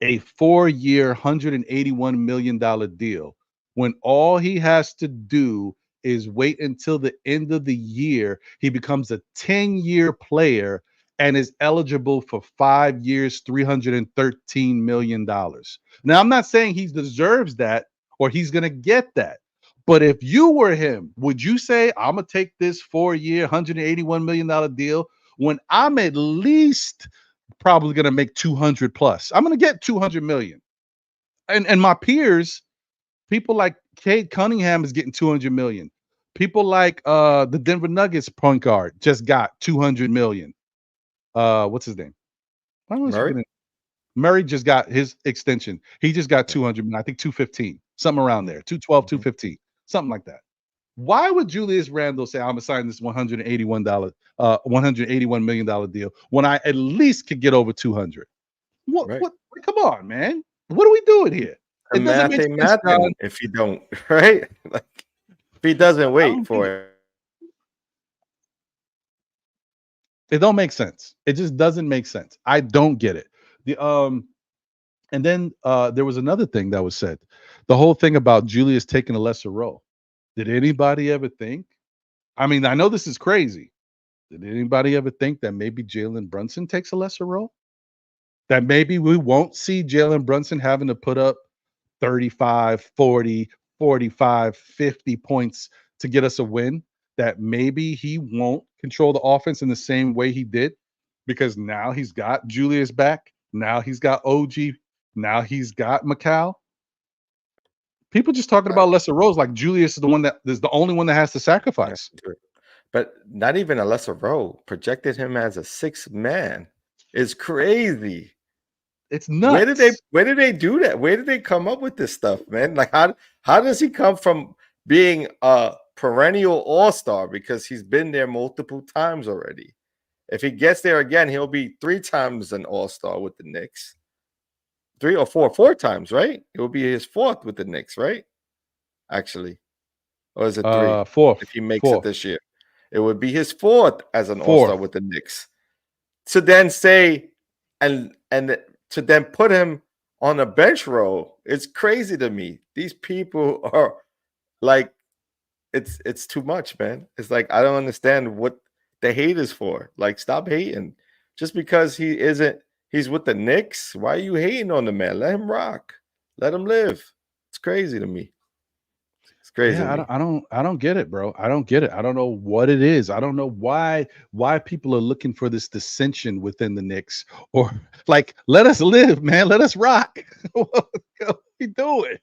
a 4-year, $181 million deal when all he has to do is wait until the end of the year? He becomes a 10-year player and is eligible for 5 years, $313 million. Now, I'm not saying he deserves that or he's going to get that. But if you were him, would you say, I'm going to take this 4-year, $181 million deal when I'm at least probably going to make 200 plus? I'm going to get 200 million. And my peers, people like Cade Cunningham is getting 200 million. People like the Denver Nuggets point guard just got 200 million. What's his name? Murray just got his extension. He just got 200 million, I think 215, something around there, 212, 215, something like that. Why would Julius Randle say, I'm gonna sign this $181 million deal when I at least could get over 200? What? Come on, man. What are we doing here? It doesn't make sense, if you don't, right? he doesn't wait for it. It don't make sense. It just doesn't make sense. I don't get it. And then there was another thing that was said. The whole thing about Julius taking a lesser role. Did anybody ever think? I mean, I know this is crazy. Did anybody ever think that maybe Jalen Brunson takes a lesser role? That maybe we won't see Jalen Brunson having to put up 35, 40, 45, 50 points to get us a win? That maybe he won't control the offense in the same way he did because now he's got Julius back. Now he's got OG. Now he's got Macau. People just talking about lesser roles like Julius is the one that is the only one that has to sacrifice. But not even a lesser role. Projected him as a sixth man is crazy. It's nuts. Where did they do that? Where did they come up with this stuff, man? Like how does he come from being a perennial all-star because he's been there multiple times already? If he gets there again, he'll be 3 times an all-star with the Knicks. 3 or 4 times, right? It will be his 4th with the Knicks, right? Actually. Or is it 3? 4th. If he makes it this year. It would be his 4th as an all-star with the Knicks. To then say and to then put him on a bench role, it's crazy to me. These people are like, it's too much, man. It's like I don't understand what the hate is for. Like, stop hating. Just because he's with the Knicks, why are you hating on the man? Let him rock. Let him live. It's crazy to me. It's crazy. Yeah, I don't get it, bro. I don't get it. I don't know what it is. I don't know why people are looking for this dissension within the Knicks, or like, let us live, man. Let us rock. What are we doing?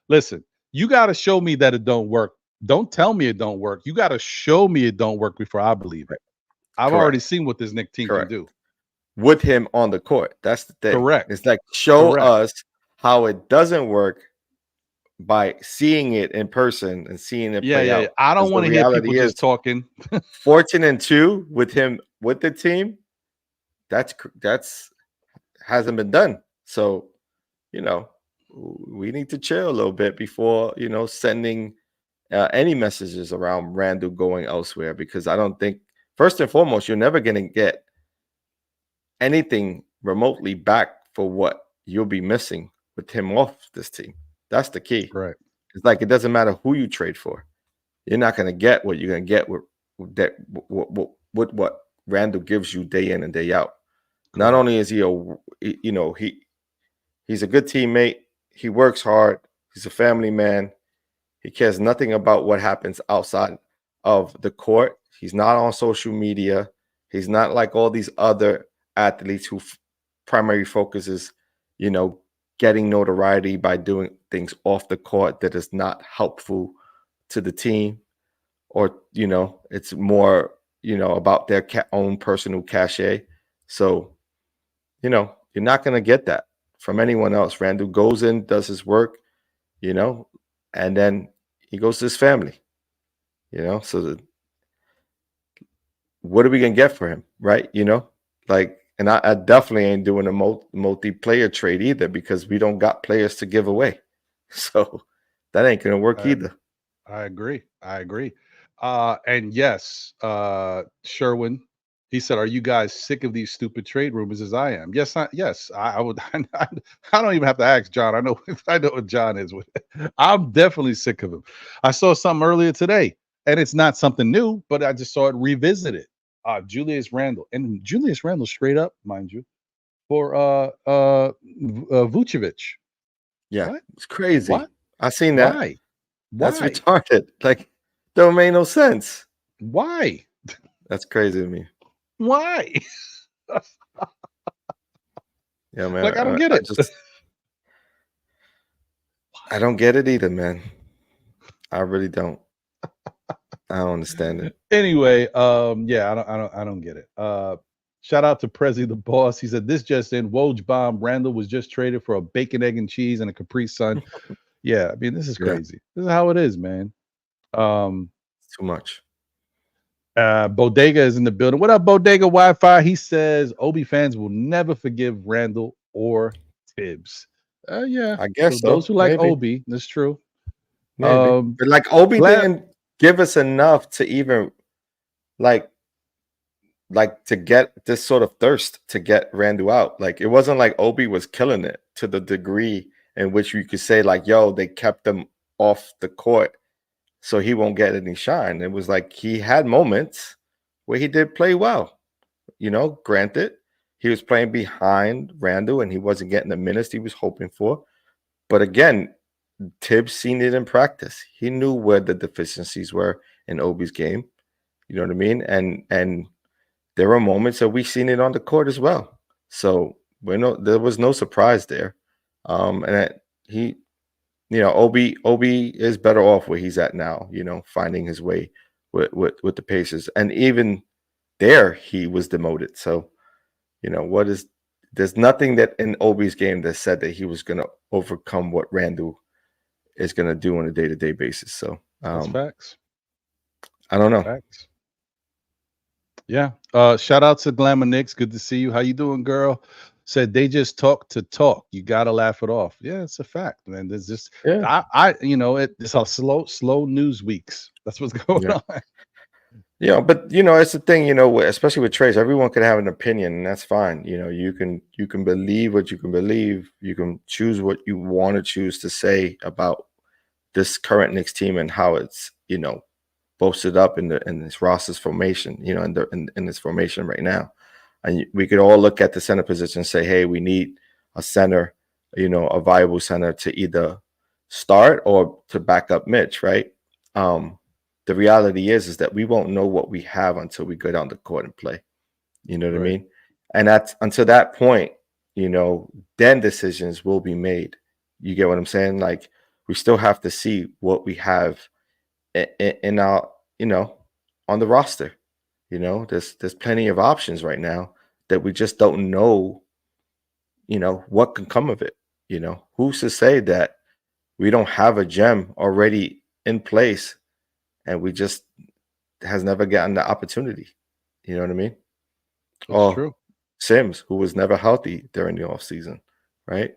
Listen, you got to show me that it don't work. Don't tell me it don't work. You got to show me it don't work before I believe it. I've already seen what this Knicks team can do with him on the court. That's the thing. Correct. It's like show us how it doesn't work by seeing it in person and seeing it play out. I don't want to hear people just talking. 14-2 with him with the team. That's hasn't been done. So, we need to chill a little bit before, sending any messages around Randle going elsewhere, because I don't think, first and foremost, you're never going to get anything remotely back for what you'll be missing with him off this team. That's the key. Right. It's like it doesn't matter who you trade for. You're not going to get what you're going to get with what Randle gives you day in and day out. Correct. Not only is he he's a good teammate. He works hard. He's a family man. He cares nothing about what happens outside of the court. He's not on social media. He's not like all these other athletes who primary focus is, getting notoriety by doing things off the court that is not helpful to the team, or, it's more, about their own personal cachet. So, you're not going to get that from anyone else. Randle goes in, does his work, and then he goes to his family, so what are we going to get for him? Right. And I definitely ain't doing a multiplayer trade either, because we don't got players to give away. So that ain't going to work either. I agree. And yes, Sherwin, he said, "Are you guys sick of these stupid trade rumors as I am?" Yes, I would. I don't even have to ask John. I know what John is with it. I'm definitely sick of him. I saw something earlier today, and it's not something new, but I just saw it revisited. Julius Randle, and Julius Randle straight up, mind you, for Vucevic. Yeah, what? It's crazy. What? I seen that. Why? That's retarded. Like, don't make no sense. Why? That's crazy to me. Why? Yeah, man. Like, I don't get it. I don't get it either, man. I really don't. I don't understand it. Anyway, yeah, I don't get it. Shout out to Prezi the boss. He said, "This just in, Woj bomb. Randle was just traded for a bacon, egg, and cheese and a Capri Sun." Yeah, I mean, this is crazy. This is how it is, man. It's too much. Bodega is in the building. What up, Bodega Wi-Fi? He says Obi fans will never forgive Randle or Tibbs. Yeah, I guess so. Those who like maybe. Obi, that's true. Maybe. But like Obi glad- didn't give us enough to even like to get this sort of thirst to get Randle out. Like it wasn't like Obi was killing it to the degree in which you could say like, yo, they kept him off the court so he won't get any shine. It was like he had moments where he did play well. You know, granted, he was playing behind Randle and he wasn't getting the minutes he was hoping for. But again, Tibbs seen it in practice. He knew where the deficiencies were in Obi's game. You know what I mean? And there were moments that we seen it on the court as well. So there was no surprise there. He, you know, Obi is better off where he's at now, you know, finding his way with the Pacers. And even there, he was demoted. So, you know, there's nothing that in Obi's game that said that he was going to overcome what Randle is going to do on a day-to-day basis. So that's facts. I don't know. Facts. Yeah. Shout out to Glamour Knicks. Good to see you. How you doing, girl? Said they just talk to talk. You gotta laugh it off. Yeah, it's a fact, man. There's just you know, it's a slow news weeks. That's what's going on. Yeah, but you know, it's the thing, you know, especially with trades, everyone could have an opinion, and that's fine. You know, you can believe what you can believe. You can choose what you want to choose to say about this current Knicks team and how it's, you know, posted up in this roster's formation, you know, in this formation right now. And we could all look at the center position and say, hey, we need a center, you know, a viable center to either start or to back up Mitch, right? The reality is that we won't know what we have until we go down the court and play. You know what I mean? And that's until that point, you know, then decisions will be made. You get what I'm saying? Like we still have to see what we have in our, you know, on the roster. You know, there's plenty of options right now that we just don't know, you know, what can come of it. You know, who's to say that we don't have a gem already in place and we just has never gotten the opportunity. You know what I mean? That's true. Sims, who was never healthy during the offseason, right?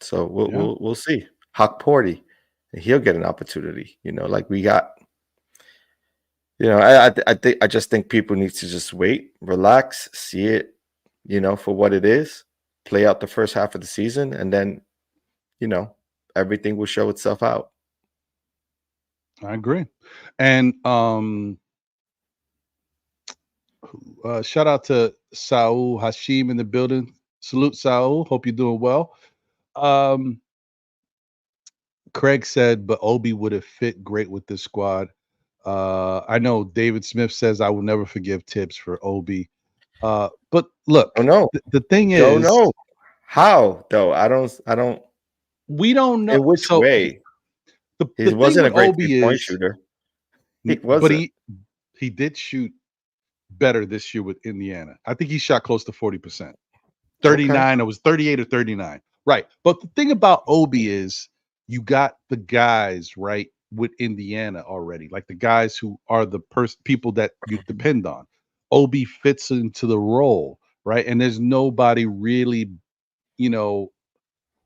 So we'll see. Hawk Porty, he'll get an opportunity. You know, like we got. You know, I just think people need to just wait, relax, see it, you know, for what it is, play out the first half of the season, and then, you know, everything will show itself out. I agree. And shout out to Saul Hashim in the building. Salute, Saul. Hope you're doing well. Craig said, but Obi would have fit great with this squad. I know David Smith says I will never forgive Tibbs for Obi. But look, the thing is, don't know how though. I don't. We don't know in which way. He wasn't a great point shooter. He wasn't. But he did shoot better this year with Indiana. I think he shot close to 40%. 39. It was 38 or 39. Right. But the thing about Obi is you got the guys right with Indiana already, like the guys who are the people that you depend on. Obi fits into the role, right? And there's nobody really, you know,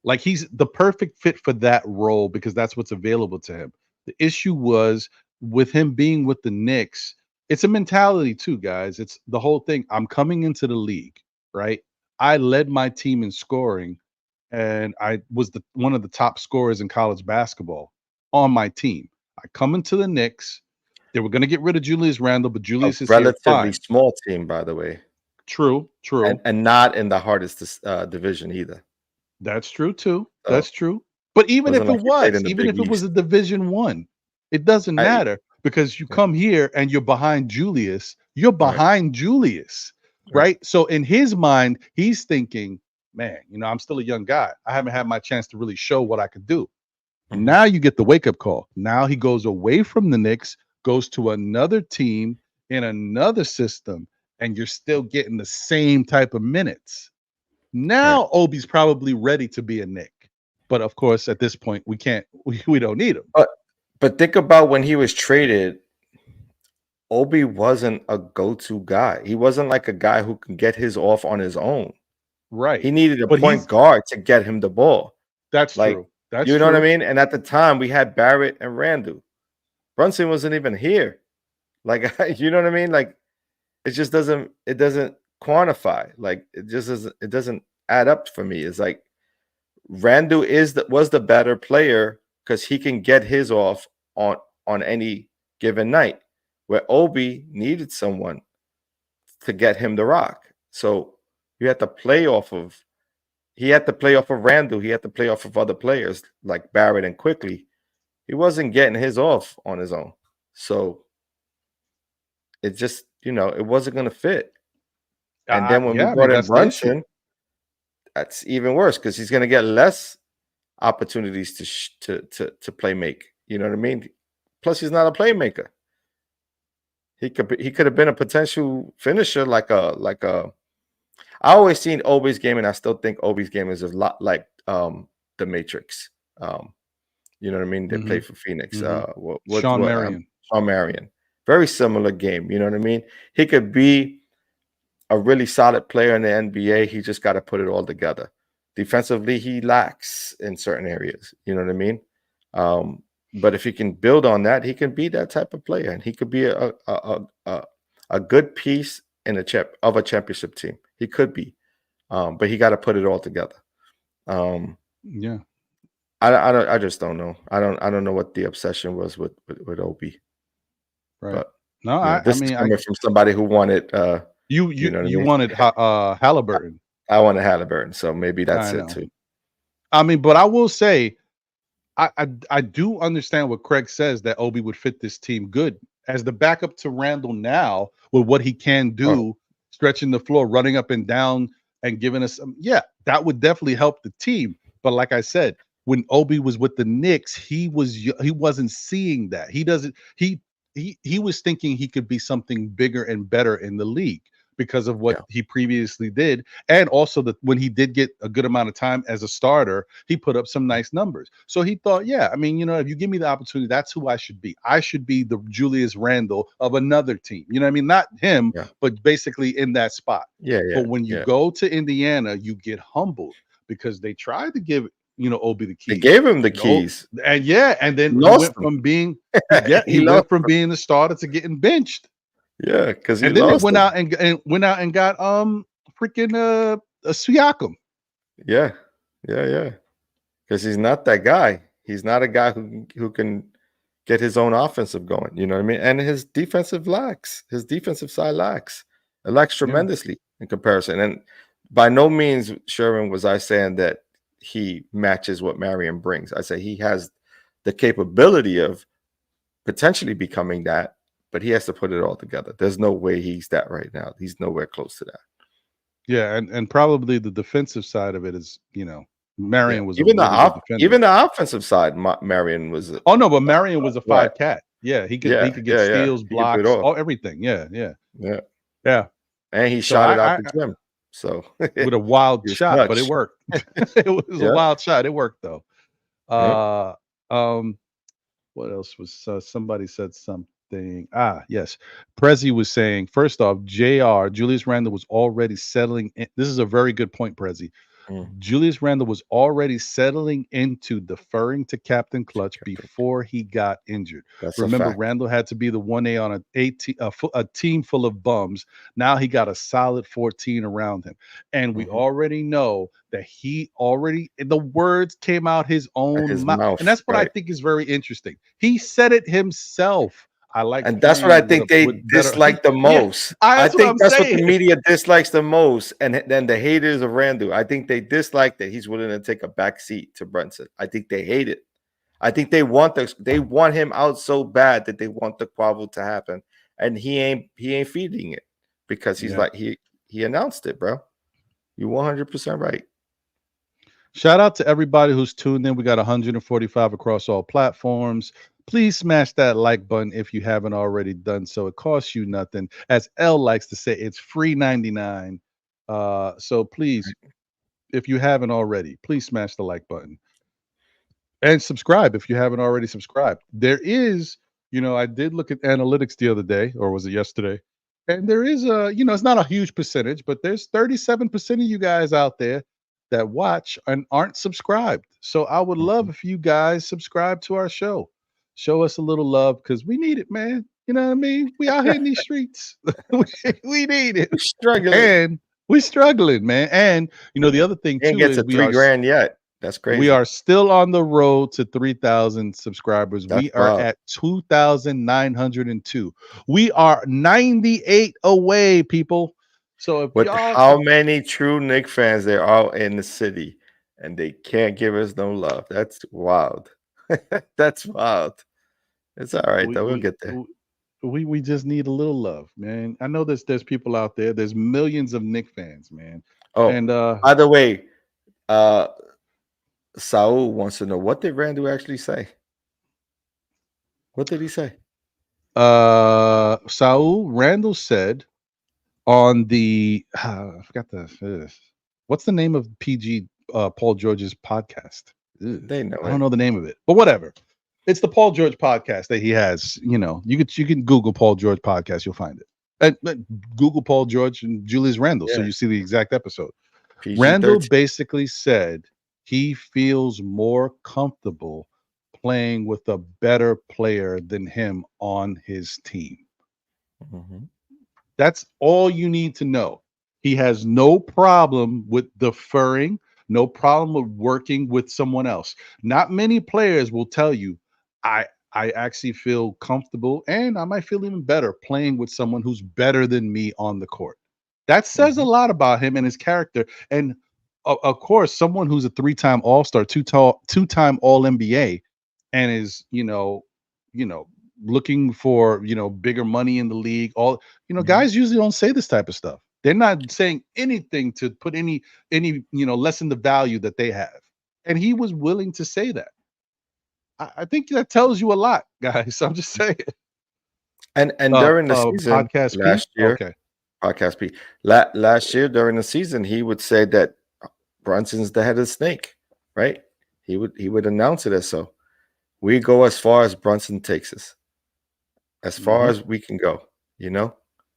like he's the perfect fit for that role because that's what's available to him. The issue was with him being with the Knicks, it's a mentality too, guys. It's the whole thing. I'm coming into the league, right? I led my team in scoring and I was one of the top scorers in college basketball on my team. I come into the Knicks. They were going to get rid of Julius Randle, but Julius is relatively small team, by the way. True. And not in the hardest division either. That's true too. That's true. But even if it was a Division I, it doesn't matter because you come here and you're behind Julius. You're behind Julius, right? So in his mind, he's thinking, man, you know, I'm still a young guy. I haven't had my chance to really show what I could do. Now you get the wake-up call. Now he goes away from the Knicks, goes to another team in another system, and you're still getting the same type of minutes. Now Obi's probably ready to be a Knick. But of course, at this point, we don't need him. But think about when he was traded, Obi wasn't a go-to guy. He wasn't like a guy who can get his off on his own. Right. He needed a point guard to get him the ball. That's true. That's you know what I true. mean? And at the time, we had Barrett and Randle. Brunson wasn't even here. Like, you know what I mean? Like, it just doesn't quantify. Like, it doesn't add up for me. It's like Randle was the better player because he can get his off on any given night, where Obi needed someone to get him the rock. So you had to play off of. He had to play off of Randle. He had to play off of other players like Barrett and Quickly. He wasn't getting his off on his own. So it just, it wasn't going to fit. And then when we brought in Brunson, that's even worse because he's going to get less opportunities to play make. You know what I mean? Plus, he's not a playmaker. He could have been a potential finisher like a. I always seen Obi's game, and I still think Obi's game is a lot like the Matrix. You know what I mean? They play for Phoenix. Sean Marion. Sean Marion. Very similar game. You know what I mean? He could be a really solid player in the NBA. He just got to put it all together. Defensively, he lacks in certain areas. You know what I mean? But if he can build on that, he can be that type of player, and he could be a good piece in a championship team. He could be, but he got to put it all together. Yeah, I just don't know. I don't know what the obsession was with Obi. Right. But, no, this is coming from somebody who wanted. You wanted Halliburton. I wanted Halliburton, so maybe that's it too. I mean, but I will say, I do understand what Craig says that Obi would fit this team good as the backup to Randle now with what he can do, stretching the floor, running up and down, and giving us some. Yeah, that would definitely help the team. But like I said, when Obi was with the Knicks, he wasn't seeing that. He was thinking he could be something bigger and better in the league because of what he previously did. And also that when he did get a good amount of time as a starter, he put up some nice numbers. So he thought, I mean, if you give me the opportunity, that's who I should be. I should be the Julius Randle of another team. You know what I mean? Not him, but basically in that spot. But when you go to Indiana, you get humbled because they tried to give Obi the keys. They gave him the keys. And then he went from being went from being the starter to getting benched. Yeah, because then they went out and got freaking Siakam. Yeah. Because he's not that guy. He's not a guy who can get his own offensive going. You know what I mean? And his defensive side lacks. It lacks tremendously in comparison. And by no means, Sherman, was I saying that he matches what Marion brings. I say he has the capability of potentially becoming that, but he has to put it all together. There's no way he's that right now. He's nowhere close to that. Yeah, and probably the defensive side of it is, Marion was even the offensive side. Marion was. But Marion was a five cat. Yeah, he could get steals, blocks, everything. Yeah. And he shot it out the gym. So with a wild shot, but it worked. It was a wild shot. It worked though. What else was somebody said something? Yes. Prezi was saying, first off, Julius Randle was already settling in. This is a very good point, Prezi. Julius Randle was already settling into deferring to Captain Clutch before he got injured. Remember, Randle had to be the 1A on a team full of bums. Now he got a solid 14 around him. And we already know that the words came out his own mouth. And that's what I think is very interesting. He said it himself. And that's what I think they dislike the most. I think that's what the media dislikes the most. And then the haters of Randle, I think they dislike that he's willing to take a back seat to Brunson. I think they hate it. I think they want him out so bad that they want the quabble to happen. And he ain't feeding it because he's like he announced it, bro. You're 100% right. Shout out to everybody who's tuned in. We got 145 across all platforms. Please smash that like button if you haven't already done so. It costs you nothing. As L likes to say, it's free 99. So please, if you haven't already, please smash the like button. And subscribe if you haven't already subscribed. There is, I did look at analytics the other day, or was it yesterday? And there is it's not a huge percentage, but there's 37% of you guys out there that watch and aren't subscribed. So I would love if you guys subscribe to our show. Show us a little love because we need it, man. You know what I mean? We out here in these streets. we need it. We're struggling. And we're struggling, man. And you know, the other thing Ain't too get is to $3,000 yet. That's crazy. we are still on the road to 3,000 subscribers. That's we are wild. at 2,902. We are 98 away, people. So if With y'all how many true Knicks fans there are in the city, and they can't give us no love. That's wild. That's wild. It's all right though. We'll get there. we just need a little love, man. I know there's people out there. There's millions of Knicks fans, man. Oh, And by the way, Saul wants to know, what did Randle actually say? What did he say? Saul Randle said on the I forgot what's the name of PG Paul George's podcast? They know I don't know the name of it, but whatever. It's the Paul George podcast that he has. You know, you can Google Paul George podcast, you'll find it. And Google Paul George and Julius Randle, so you see the exact episode. PG-13. Randle basically said he feels more comfortable playing with a better player than him on his team. Mhm. That's all you need to know. He has no problem with deferring, no problem with working with someone else. Not many players will tell you, I actually feel comfortable and I might feel even better playing with someone who's better than me on the court. That says a lot about him and his character. And of course, someone who's a 3-time All-Star, 2-time All-NBA, and is, looking for, bigger money in the league. Guys usually don't say this type of stuff. They're not saying anything to put any, lessen the value that they have. And he was willing to say that. I think that tells you a lot, guys. I'm just saying. And during the season podcast last year, okay. Podcast P. Last year during the season, he would say that Brunson's the head of the snake, right? He would announce it as so. We go as far as Brunson takes us, as far as we can go,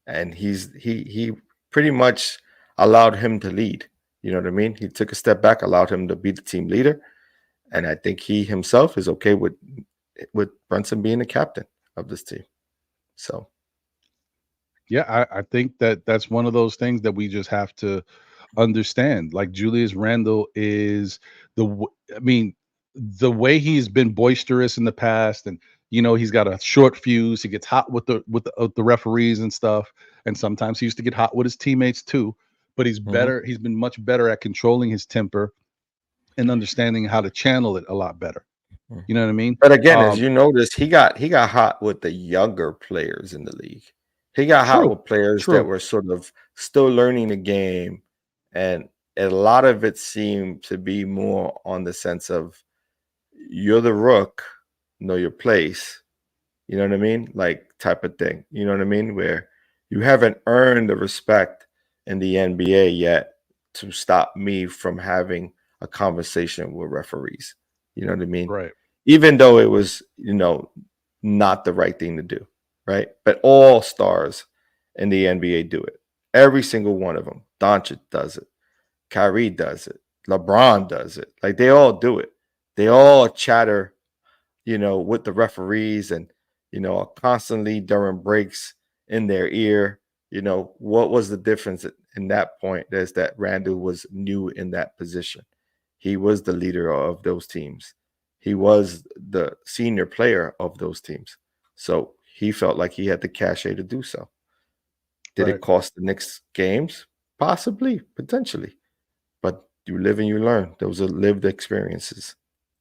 And he pretty much allowed him to lead. You know what I mean? He took a step back, allowed him to be the team leader, and I think he himself is okay with Brunson being the captain of this team. So. Yeah, I think that's one of those things that we just have to understand. Like Julius Randle is the way he's been boisterous in the past, and he's got a short fuse. He gets hot with the referees and stuff, and sometimes he used to get hot with his teammates too. But he's better. He's been much better at controlling his temper and understanding how to channel it a lot better. You know what I mean? But again, as you noticed, he got hot with the younger players in the league. He got hot with players that were sort of still learning the game. And a lot of it seemed to be more on the sense of you're the rook, know your place. You know what I mean? Like type of thing. You know what I mean? Where you haven't earned the respect in the NBA yet to stop me from having a conversation with referees. You know what I mean? Right. Even though it was, not the right thing to do. Right. But all stars in the NBA do it. Every single one of them. Doncic does it. Kyrie does it. LeBron does it. Like they all do it. They all chatter, with the referees and, constantly during breaks in their ear. What was the difference in that point? Is that Randle was new in that position. He was the leader of those teams. He was the senior player of those teams. So he felt like he had the cachet to do so. Did it cost the Knicks games? Possibly, potentially. But you live and you learn. Those are lived experiences.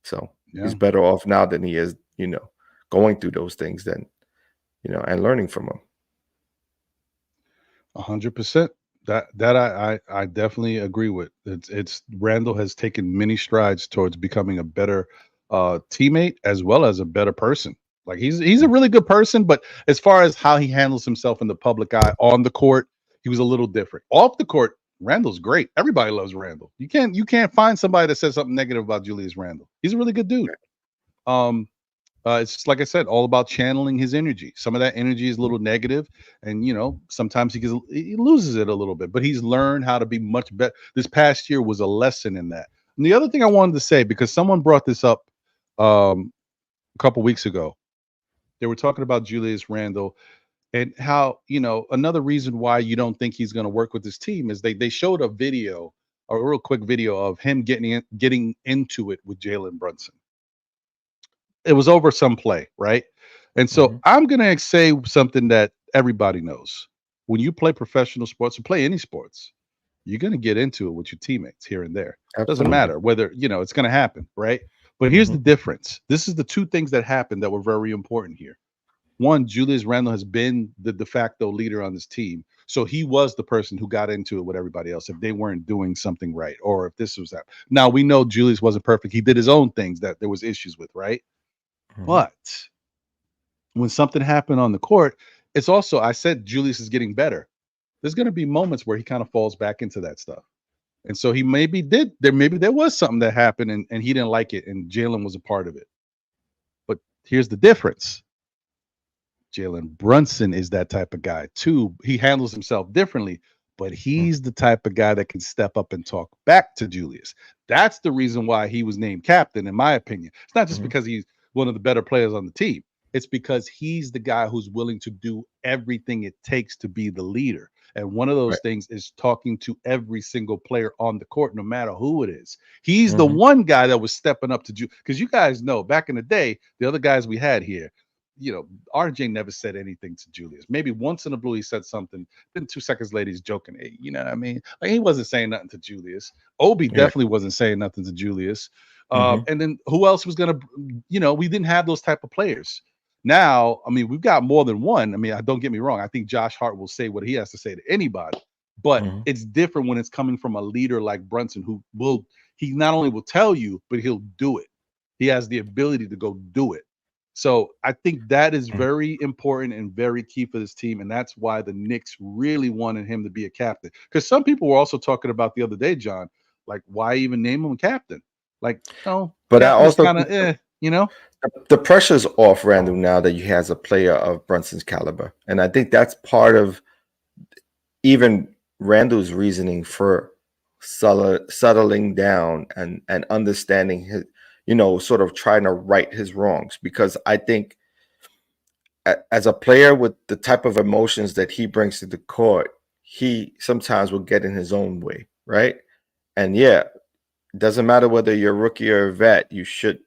So he's better off now than he is, going through those things than, and learning from them. 100%. That I definitely agree with. It's Randle has taken many strides towards becoming a better teammate as well as a better person. Like he's a really good person, but as far as how he handles himself in the public eye on the court, he was a little different. Off the court, Randle's great. Everybody loves Randle. You can't find somebody that says something negative about Julius Randle. He's a really good dude. It's just, like I said, all about channeling his energy. Some of that energy is a little negative, and sometimes he loses it a little bit. But he's learned how to be much better. This past year was a lesson in that. And the other thing I wanted to say, because someone brought this up a couple weeks ago, they were talking about Julius Randle and how another reason why you don't think he's going to work with this team is they showed a real quick video of him getting into it with Jalen Brunson. It was over some play, right? And so I'm going to say something that everybody knows. When you play professional sports or play any sports, you're going to get into it with your teammates here and there. It doesn't matter whether, it's going to happen, right? But here's the difference. This is the two things that happened that were very important here. One, Julius Randle has been the de facto leader on this team. So he was the person who got into it with everybody else if they weren't doing something right, or if this was that. Now, we know Julius wasn't perfect. He did his own things that there was issues with, right? But when something happened on the court, it's also, I said Julius is getting better. There's going to be moments where he kind of falls back into that stuff. And so he maybe there was something that happened and he didn't like it, and Jalen was a part of it. But here's the difference. Jalen Brunson is that type of guy too. He handles himself differently, but he's the type of guy that can step up and talk back to Julius. That's the reason why he was named captain, in my opinion. It's not just because he's one of the better players on the team. It's because he's the guy who's willing to do everything it takes to be the leader. And one of those things is talking to every single player on the court, no matter who it is. He's the one guy that was stepping up to because you guys know back in the day, the other guys we had here, RJ never said anything to Julius. Maybe once in a blue he said something. Then 2 seconds later he's joking. Hey, you know what I mean? Like, he wasn't saying nothing to Julius. Obi definitely wasn't saying nothing to Julius. And then who else was gonna? We didn't have those type of players. Now, I mean, we've got more than one. I mean, don't get me wrong. I think Josh Hart will say what he has to say to anybody, but it's different when it's coming from a leader like Brunson, he not only will tell you, but he'll do it. He has the ability to go do it. So I think that is very important and very key for this team. And that's why the Knicks really wanted him to be a captain. Because some people were also talking about the other day, John, like, why even name him a captain? Like, but I also kind of, the pressure's off Randle now that he has a player of Brunson's caliber. And I think that's part of even Randle's reasoning for settling down and understanding his, sort of trying to right his wrongs. Because I think as a player with the type of emotions that he brings to the court, he sometimes will get in his own way, right? And it doesn't matter whether you're a rookie or a vet, you should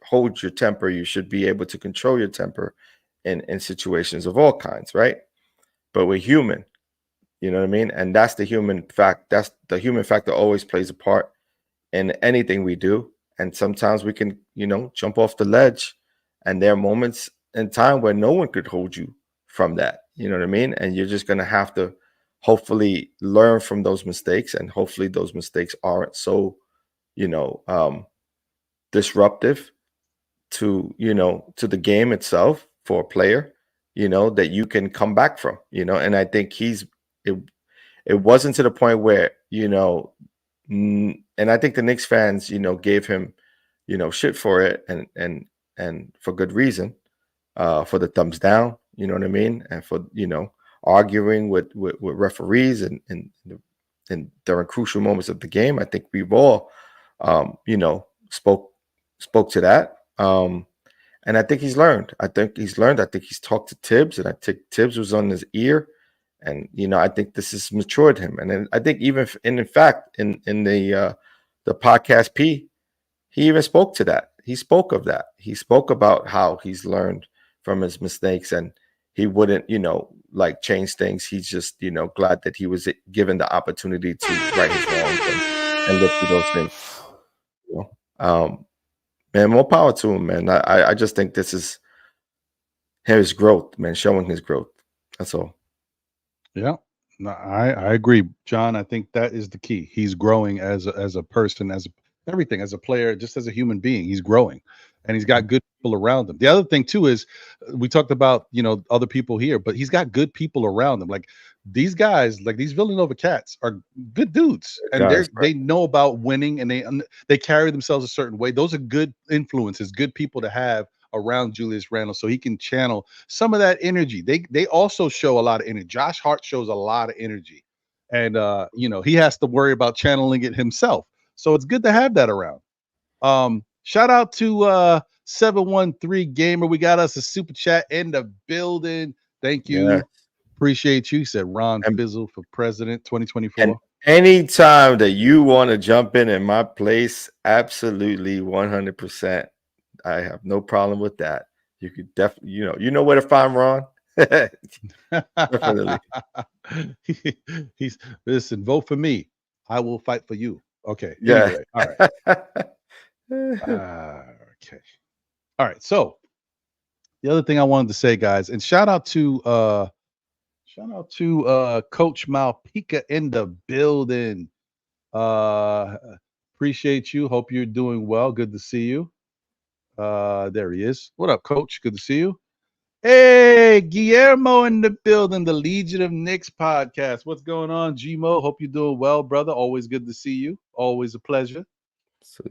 hold your temper. You should be able to control your temper in situations of all kinds, right? But we're human, you know what I mean? And that's the human fact. That's the human factor always plays a part in anything we do. And sometimes we can, jump off the ledge. And there are moments in time where no one could hold you from that. You know what I mean? And you're just going to have to hopefully learn from those mistakes. And hopefully those mistakes aren't so, disruptive to the game itself for a player, that you can come back from, and I think it wasn't to the point where, and I think the Knicks fans, gave him, shit for it and for good reason, for the thumbs down, you know what I mean? And for, arguing with referees and during crucial moments of the game. I think we've all, spoke to that. And I think he's learned. I think he's talked to Tibbs, and I think Tibbs was on his ear. And, I think this has matured him. And then I think even in fact, in the podcast P, he even spoke to that. He spoke of that. He spoke about how he's learned from his mistakes, and he wouldn't, change things. He's just, glad that he was given the opportunity to right his wrongs and look through those things. Man, more power to him, man. I just think this is his growth, man, showing his growth. That's all. Yeah, no, I agree, John. I think that is the key. He's growing as a person, everything, as a player, just as a human being. He's growing, and he's got good people around him. The other thing too is we talked about other people here, but he's got good people around him. Like these guys, like these Villanova cats, are good dudes, and they know about winning, and they carry themselves a certain way. Those are good influences, good people to have around Julius Randle so he can channel some of that energy. They also show a lot of energy. Josh Hart shows a lot of energy, and he has to worry about channeling it himself. So it's good to have that around. Shout out to 713 Gamer. We got us a super chat in the building. Thank you. Yeah. Appreciate you. He said Ron Fizzle for president 2024. And anytime that you want to jump in my place, absolutely 100%. I have no problem with that. You could definitely, you know where to find Ron. Definitely. He's listen, vote for me. I will fight for you. Okay. Yeah. Anyway, all right. Okay. All right. So the other thing I wanted to say, guys, and shout out to Coach Malpica in the building. Appreciate you. Hope you're doing well. Good to see you. There he is. What up, Coach? Good to see you. Hey, Guillermo in the building, the Legion of Knicks podcast. What's going on, Gmo? Hope you're doing well, brother. Always good to see you. Always a pleasure. So,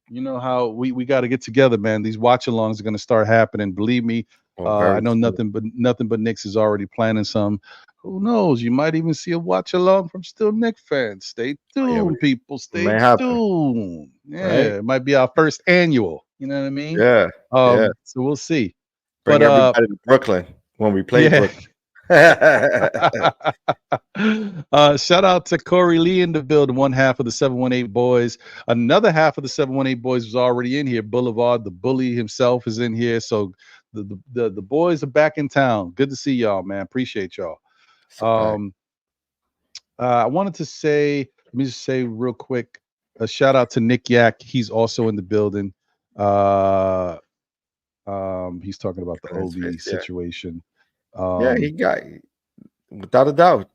you know how we got to get together, man. These watch-alongs are going to start happening. Believe me. I know nothing but Knicks is already planning some. Who knows? You might even see a watch-along from Still Knicks fans. Stay tuned, people. Stay tuned. Yeah, right? It might be our first annual. You know what I mean? Yeah. So we'll see. Bring everybody to Brooklyn when we play Brooklyn. Shout out to Corey Lee in the building, one half of the 718 boys. Another half of the 718 boys was already in here. Boulevard, the bully himself, is in here. So the boys are back in town. Good to see y'all, man. Appreciate y'all. I wanted to say, let me just say real quick, a shout out to Nick Yak. He's also in the building. He's talking about the OB situation. He got, without a doubt,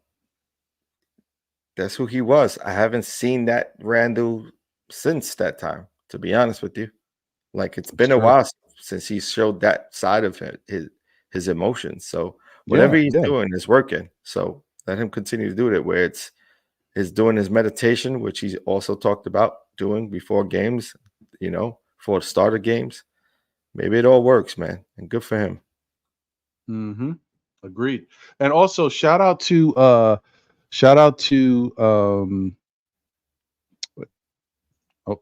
that's who he was. I haven't seen that Randle since that time, to be honest with you. Like, it's been a while since he showed that side of his emotions. So whatever he's doing is working. So let him continue to do it, where it's doing his meditation, which he's also talked about doing before games, before the start of games. Maybe it all works, man, and good for him. Mm-hmm. Agreed. And also shout out to oh,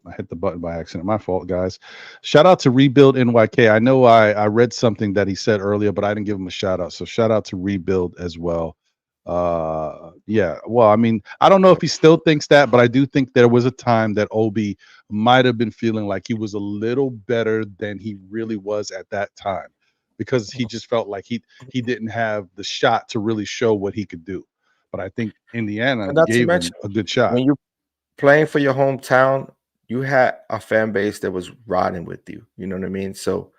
I hit the button by accident. My fault, guys. Shout out to Rebuild NYK. I know I read something that he said earlier, but I didn't give him a shout out. So shout out to Rebuild as well. Yeah. Well, I mean, I don't know if he still thinks that, but I do think there was a time that Obi might have been feeling like he was a little better than he really was at that time, because he just felt like he didn't have the shot to really show what he could do. But I think Indiana gave him a good shot. When you're playing for your hometown, you had a fan base that was riding with you. You know what I mean? So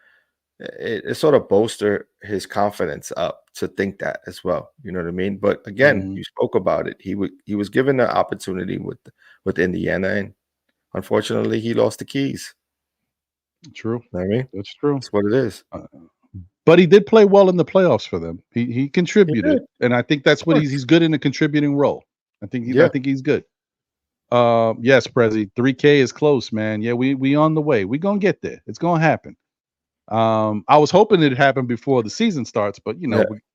it sort of bolstered his confidence up to think that as well. You know what I mean? But again, you spoke about it. He was given an opportunity with Indiana, and unfortunately, he lost the keys. True. You know what I mean? That's true. That's what it is. But he did play well in the playoffs for them. He contributed, and I think that's what he's good in a contributing role. I think he's good. Yes, Prezi, 3K is close, man. Yeah, we on the way. We gonna get there. It's gonna happen. I was hoping it'd happen before the season starts, but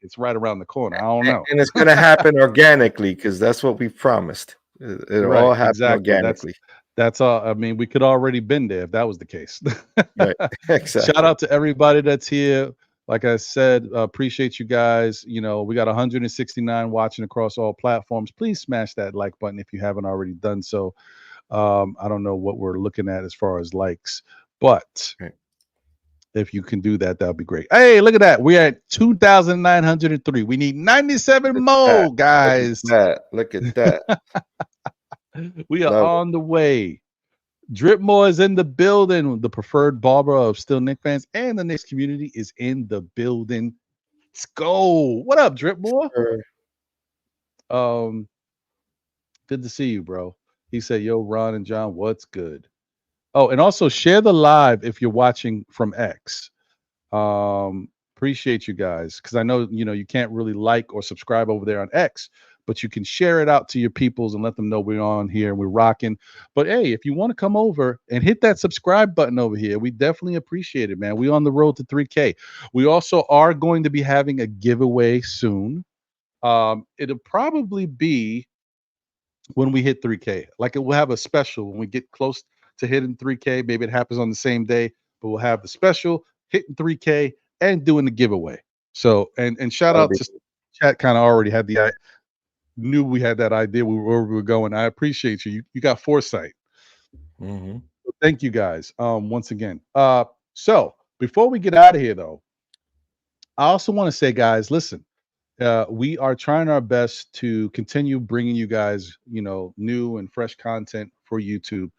it's right around the corner. I don't know. And it's gonna happen organically, because that's what we promised. It'll all happen organically. That's all. I mean, we could already been there if that was the case. Right. Exactly. Shout out to everybody that's here. Like I said, appreciate you guys. We got 169 watching across all platforms. Please smash that like button if you haven't already done so. I don't know what we're looking at as far as likes, but if you can do that, that'll be great. Hey, look at that. We're at 2,903. We need 97 more, guys. Look at that. We are on the way. Dripmore is in the building. The preferred barber of Still Knicks fans and the Knicks community is in the building. Let's go. What up, Dripmore? Good to see you, bro. He said, yo, Ron and John, what's good? Oh, and also share the live if you're watching from X. Appreciate you guys, because I know you can't really like or subscribe over there on X, but you can share it out to your peoples and let them know we're on here and we're rocking. But hey, if you want to come over and hit that subscribe button over here, we definitely appreciate it, man. We're on the road to 3K. We also are going to be having a giveaway soon. It'll probably be when we hit 3K. Like, it will have a special when we get close to hitting 3K. Maybe it happens on the same day, but we'll have the special hitting 3K and doing the giveaway. So, and shout out to chat, kind of already had the knew we had that idea where we were going. I appreciate you. You got foresight. Mm-hmm. Thank you guys. Once again. So before we get out of here, though, I also want to say, guys, listen. We are trying our best to continue bringing you guys, new and fresh content for YouTube.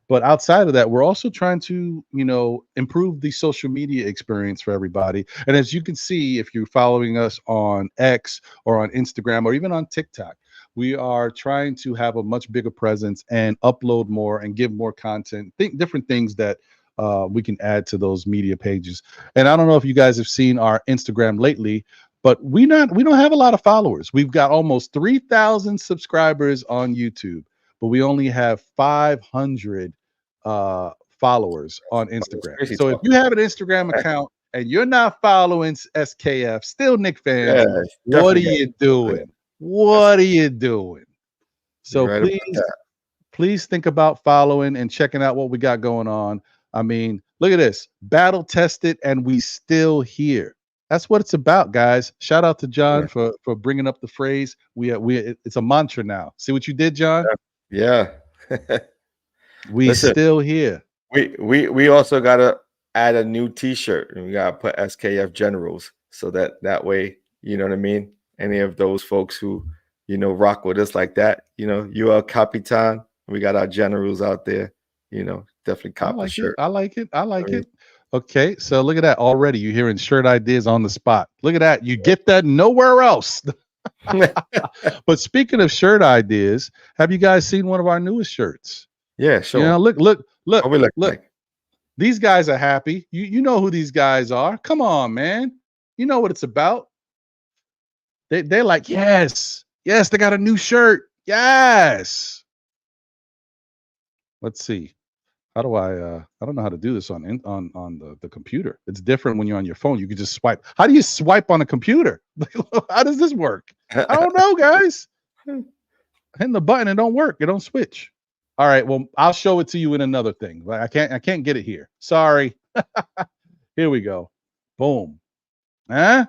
But outside of that, we're also trying to, improve the social media experience for everybody. And as you can see, if you're following us on X or on Instagram or even on TikTok, we are trying to have a much bigger presence and upload more and give more content, different things that we can add to those media pages. And I don't know if you guys have seen our Instagram lately, but we don't have a lot of followers. We've got almost 3,000 subscribers on YouTube, but we only have 500 followers on Instagram. So if you have an Instagram account and you're not following SKF, Still Knicks Fans, what are you doing? What are you doing? So please think about following and checking out what we got going on. I mean, look at this. Battle tested and we still here. That's what it's about, guys. Shout out to John for bringing up the phrase. It's a mantra now. See what you did, John? Yeah. We still here. We also gotta add a new T-shirt, and we gotta put SKF Generals, so that way, you know what I mean. Any of those folks who rock with us like that, you are Capitan. We got our generals out there. Definitely cop a shirt. I like it. Okay, so look at that already. You're hearing shirt ideas on the spot. Look at that. You get that nowhere else. But speaking of shirt ideas, have you guys seen one of our newest shirts? Yeah, sure. Look. What we look like? These guys are happy. You know who these guys are. Come on, man. You know what it's about. They're like, yes, they got a new shirt. Yes. Let's see. How do I don't know how to do this on the computer. It's different when you're on your phone. You can just swipe. How do you swipe on a computer? How does this work? I don't know, guys. Hitting the button, it don't work. It don't switch. All right. Well, I'll show it to you in another thing. I can't get it here. Sorry. Here we go. Boom. Huh?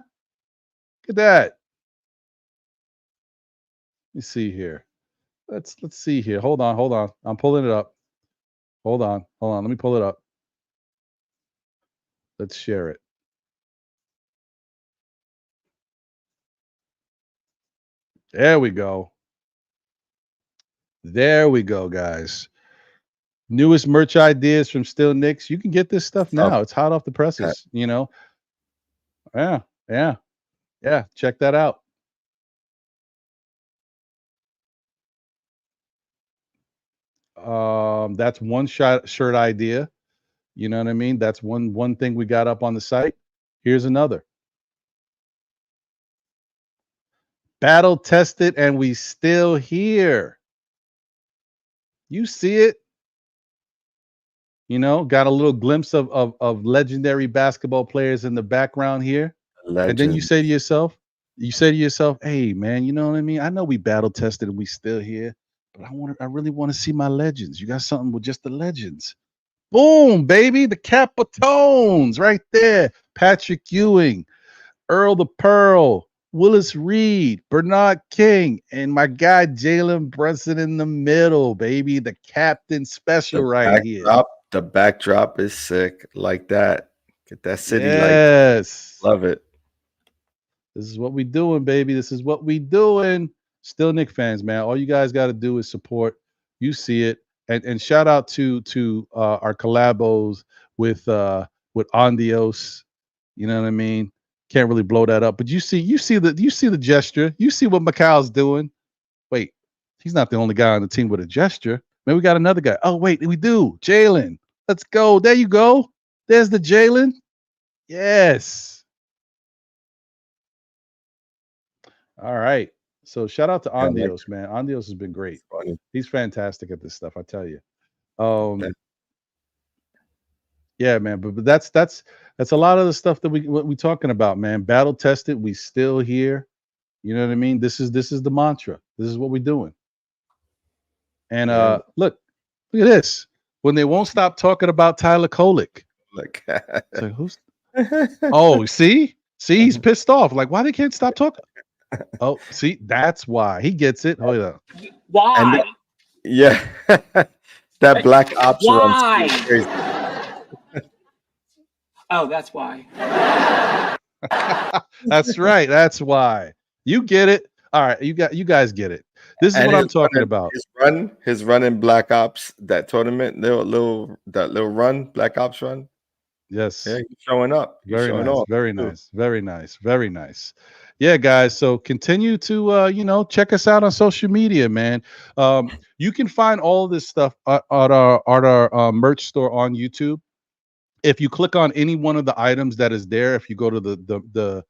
Look at that. Let me see here. Let's see here. Hold on. I'm pulling it up. Hold on. Let me pull it up. Let's share it. There we go. There we go, guys. Newest merch ideas from Still Knicks. You can get this stuff now. It's hot off the presses, Yeah. Check that out. That's one shirt idea. You know what I mean? That's one thing we got up on the site. Here's another. Battle tested and we still here. You see it? Got a little glimpse of legendary basketball players in the background here. And then you say to yourself, hey man, you know what I mean? I know we battle tested and we still here. But I really want to see my legends. You got something with just the legends. Boom, baby. The Capitones right there. Patrick Ewing, Earl the Pearl, Willis Reed, Bernard King, and my guy Jalen Brunson in the middle, baby. The captain special right here. The backdrop is sick. Like that. Get that city. Yes. Love it. This is what we doing, baby. This is what we doing. Still Knicks fans, man. All you guys got to do is support. You see it, and shout out to our collabos with Ondios. You know what I mean? Can't really blow that up, but you see the gesture. You see what Macau's doing. Wait, he's not the only guy on the team with a gesture. Man, we got another guy. Oh wait, we do. Jalen. Let's go. There you go. There's the Jalen. Yes. All right. So shout out to Yeah, Andios, man. Andios has been great. funny. He's fantastic at this stuff, I tell you. Yeah, man. But that's a lot of the stuff that we talking about, man. Battle tested. We still here. You know what I mean? This is the mantra. This is what we're doing. And look at this. When they won't stop talking about Tyler Kolek. Like, it's like, who's? Oh, see, he's pissed off. Like, why they can't stop talking? Oh, see, that's why he gets it. Hold on. Why? Yeah, that Black Ops Why? runs crazy. Oh, that's why. That's right. That's why. You get it. All right, you guys get it. This is what I'm talking about. His run in Black Ops, that tournament, little run, Black Ops run. Yes. Yeah, he's showing up. Very nice. Very nice. Very nice. Very nice. Yeah, guys. So continue to check us out on social media, man. You can find all this stuff at our merch store on YouTube. If you click on any one of the items that is there, if you go to the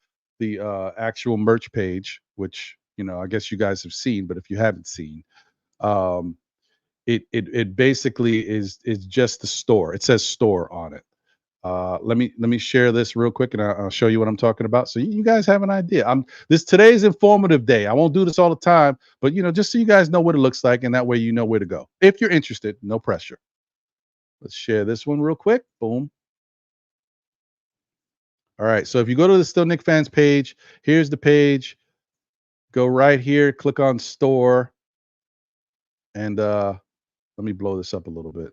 actual merch page, which I guess you guys have seen, but if you haven't seen, it basically is just the store. It says store on it. Let me share this real quick, and I'll show you what I'm talking about, so you guys have an idea. Today's informative day. I won't do this all the time, but just so you guys know what it looks like, and that way you know where to go. If you're interested, no pressure. Let's share this one real quick. Boom. All right. So if you go to the Still Knicks Fans page, here's the page. Go right here, click on store, and let me blow this up a little bit.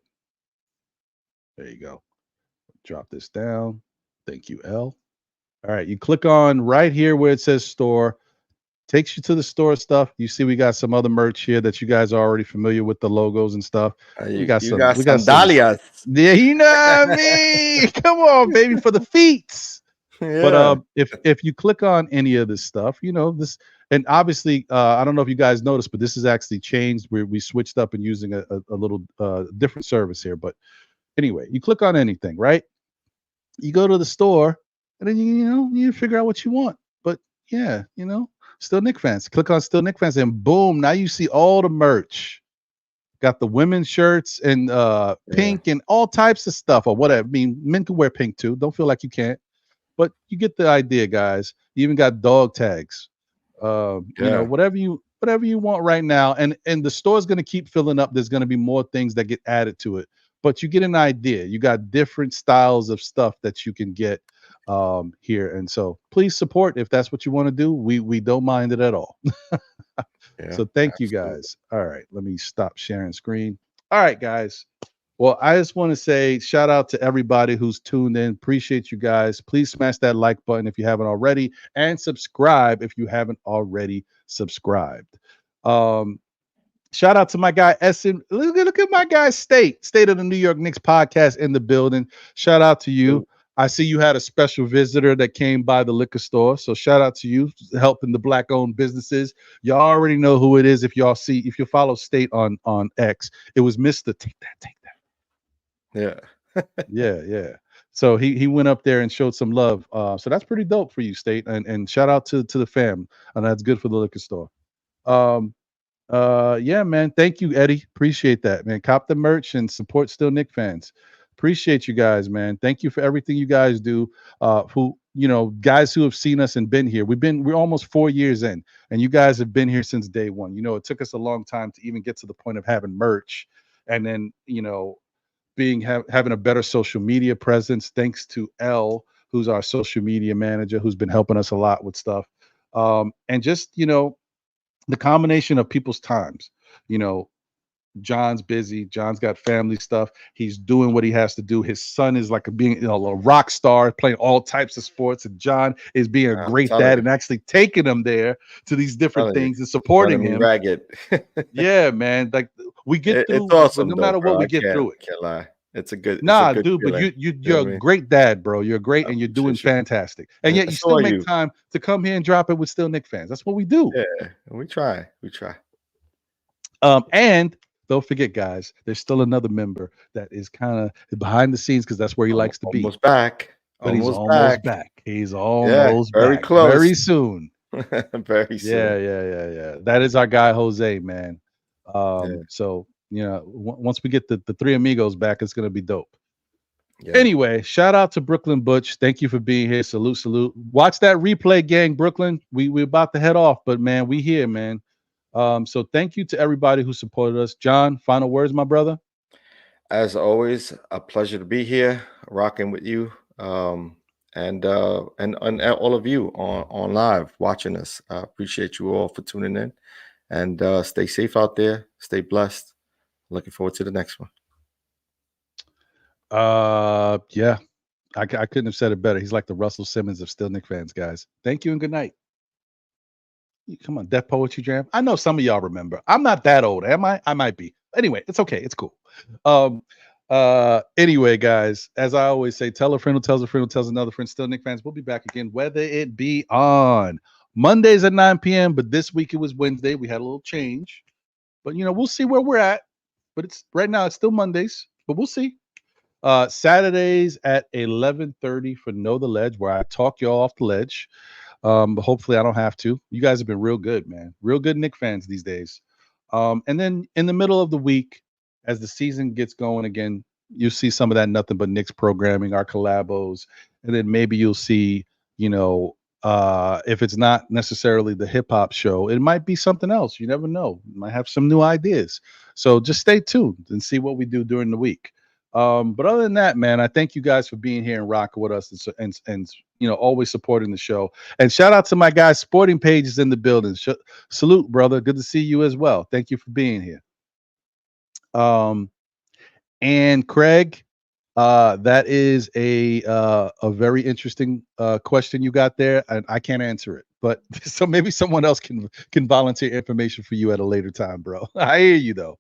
There you go. Drop this down. Thank you, L. All right, you click on right here where it says store. Takes you to the store stuff. You see we got some other merch here that you guys are already familiar with, the logos and stuff. We got sandalias. Yeah, you know what I mean? Come on, baby, for the feet. Yeah. But if you click on any of this stuff, this, and obviously I don't know if you guys noticed, but this is actually changed. We switched up and using a little different service here. But anyway, you click on anything, right? You go to the store, and then you figure out what you want. But yeah, Still Knicks Fans. Click on Still Knicks Fans, and boom, now you see all the merch. Got the women's shirts and pink and all types of stuff, or whatever. I mean, men can wear pink too. Don't feel like you can't. But you get the idea, guys. You even got dog tags. Whatever you want right now. And the store's going to keep filling up. There's going to be more things that get added to it. But you get an idea. You got different styles of stuff that you can get here. And so please support if that's what you want to do. We don't mind it at all. So thank you, guys. All right. Let me stop sharing screen. All right, guys. Well, I just want to say shout out to everybody who's tuned in. Appreciate you guys. Please smash that like button if you haven't already, and subscribe if you haven't already subscribed. Shout out to my guy Essen. Look at my guy State of the New York Knicks podcast in the building. Shout out to you. I see you had a special visitor that came by the liquor store. So shout out to you helping the black-owned businesses. Y'all already know who it is if you follow State on X. It was Mr. Take That. Yeah. yeah. So he went up there and showed some love. So that's pretty dope for you, State. And shout out to the fam. And that's good for the liquor store. Yeah, man. Thank you, Eddie. Appreciate that, man. Cop the merch and support Still Knicks Fans. Appreciate you guys, man. Thank you for everything you guys do. Guys who have seen us and been here. We're almost 4 years in, and you guys have been here since day one. It took us a long time to even get to the point of having merch, and then having a better social media presence, thanks to L, who's our social media manager, who's been helping us a lot with stuff. And just, the combination of people's times, John's busy. John's got family stuff. He's doing what he has to do. His son is like being a rock star, playing all types of sports. And John is being a great dad and actually taking him there to these different things and supporting him. Ragged. Yeah, man. Like we get through. It's awesome, no matter what, we get through it. Can't lie. It's a good. Dude. But you're a great dad, bro. You're great, and you're doing fantastic. And yet you still make time to come here and drop it with Still Knicks Fans. That's what we do. Yeah, we try. And don't forget, guys, there's still another member that is kind of behind the scenes because that's where he likes to be. Almost back. But he's almost back. He's almost very back. close. Very soon. Very soon. Yeah. That is our guy Jose, man. So once we get the three amigos back, it's gonna be dope. Yeah. Anyway, shout out to Brooklyn Butch. Thank you for being here. Salute. Watch that replay, gang. Brooklyn. We're about to head off, but man, we here, man. So thank you to everybody who supported us. John, final words, my brother. As always, a pleasure to be here, rocking with you, and all of you on live watching us. I appreciate you all for tuning in, and stay safe out there. Stay blessed. Looking forward to the next one. Yeah, I couldn't have said it better. He's like the Russell Simmons of Still Knicks fans, guys. Thank you and good night. Come on, Def Poetry Jam. I know some of y'all remember. I'm not that old, am I? I might be. Anyway, it's okay. It's cool. Anyway, guys, as I always say, tell a friend who tells a friend who tells another friend. Still Knicks fans, we'll be back again, whether it be on Mondays at 9 p.m. But this week it was Wednesday. We had a little change, but we'll see where we're at. But it's right now it's still Mondays, but we'll see. Saturdays at 11:30 for Know the Ledge, where I talk y'all off the ledge. But hopefully I don't have to. You guys have been real good, man. Real good Knicks fans these days. And then in the middle of the week, as the season gets going again, you'll see some of that Nothing But Knicks programming, our collabos, and then maybe you'll see, if it's not necessarily the hip hop show, it might be something else. You never know. You might have some new ideas. So just stay tuned and see what we do during the week. But other than that, man, I thank you guys for being here and rocking with us and always supporting the show. And shout out to my guys, Sporting Pages in the building. Salute, brother. Good to see you as well. Thank you for being here. And Craig, that is a very interesting question you got there, and I can't answer it. But so maybe someone else can volunteer information for you at a later time, bro. I hear you though.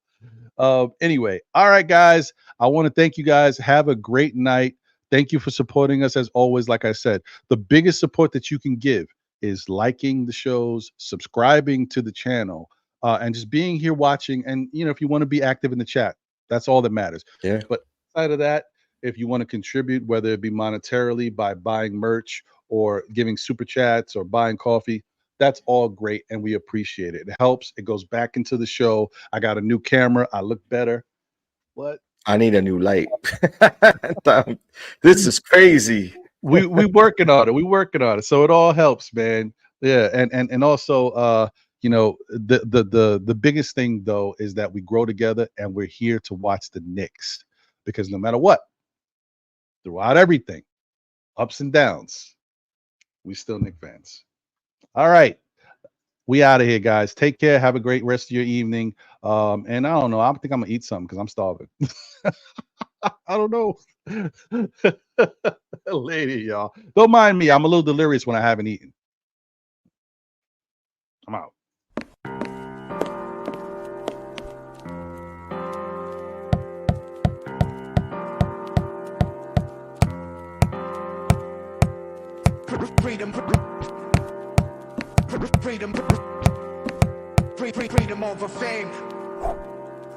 Anyway, all right, guys. I want to thank you guys. Have a great night. Thank you for supporting us as always. Like I said, the biggest support that you can give is liking the shows, subscribing to the channel, and just being here watching. And if you want to be active in the chat, that's all that matters. Yeah. But outside of that, if you want to contribute, whether it be monetarily by buying merch or giving super chats or buying coffee, that's all great, and we appreciate it. It helps. It goes back into the show. I got a new camera. I look better. What? I need a new light. This is crazy. We working on it. We working on it. So it all helps, man. Yeah, and also the biggest thing though is that we grow together and we're here to watch the Knicks, because no matter what, throughout everything, ups and downs, we still Knicks fans. All right. We out of here, guys. Take care. Have a great rest of your evening. And I don't know. I think I'm going to eat something because I'm starving. I don't know. Later, y'all. Don't mind me. I'm a little delirious when I haven't eaten. I'm out. Freedom over fame.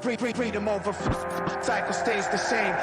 Freedom over cycle stays the same.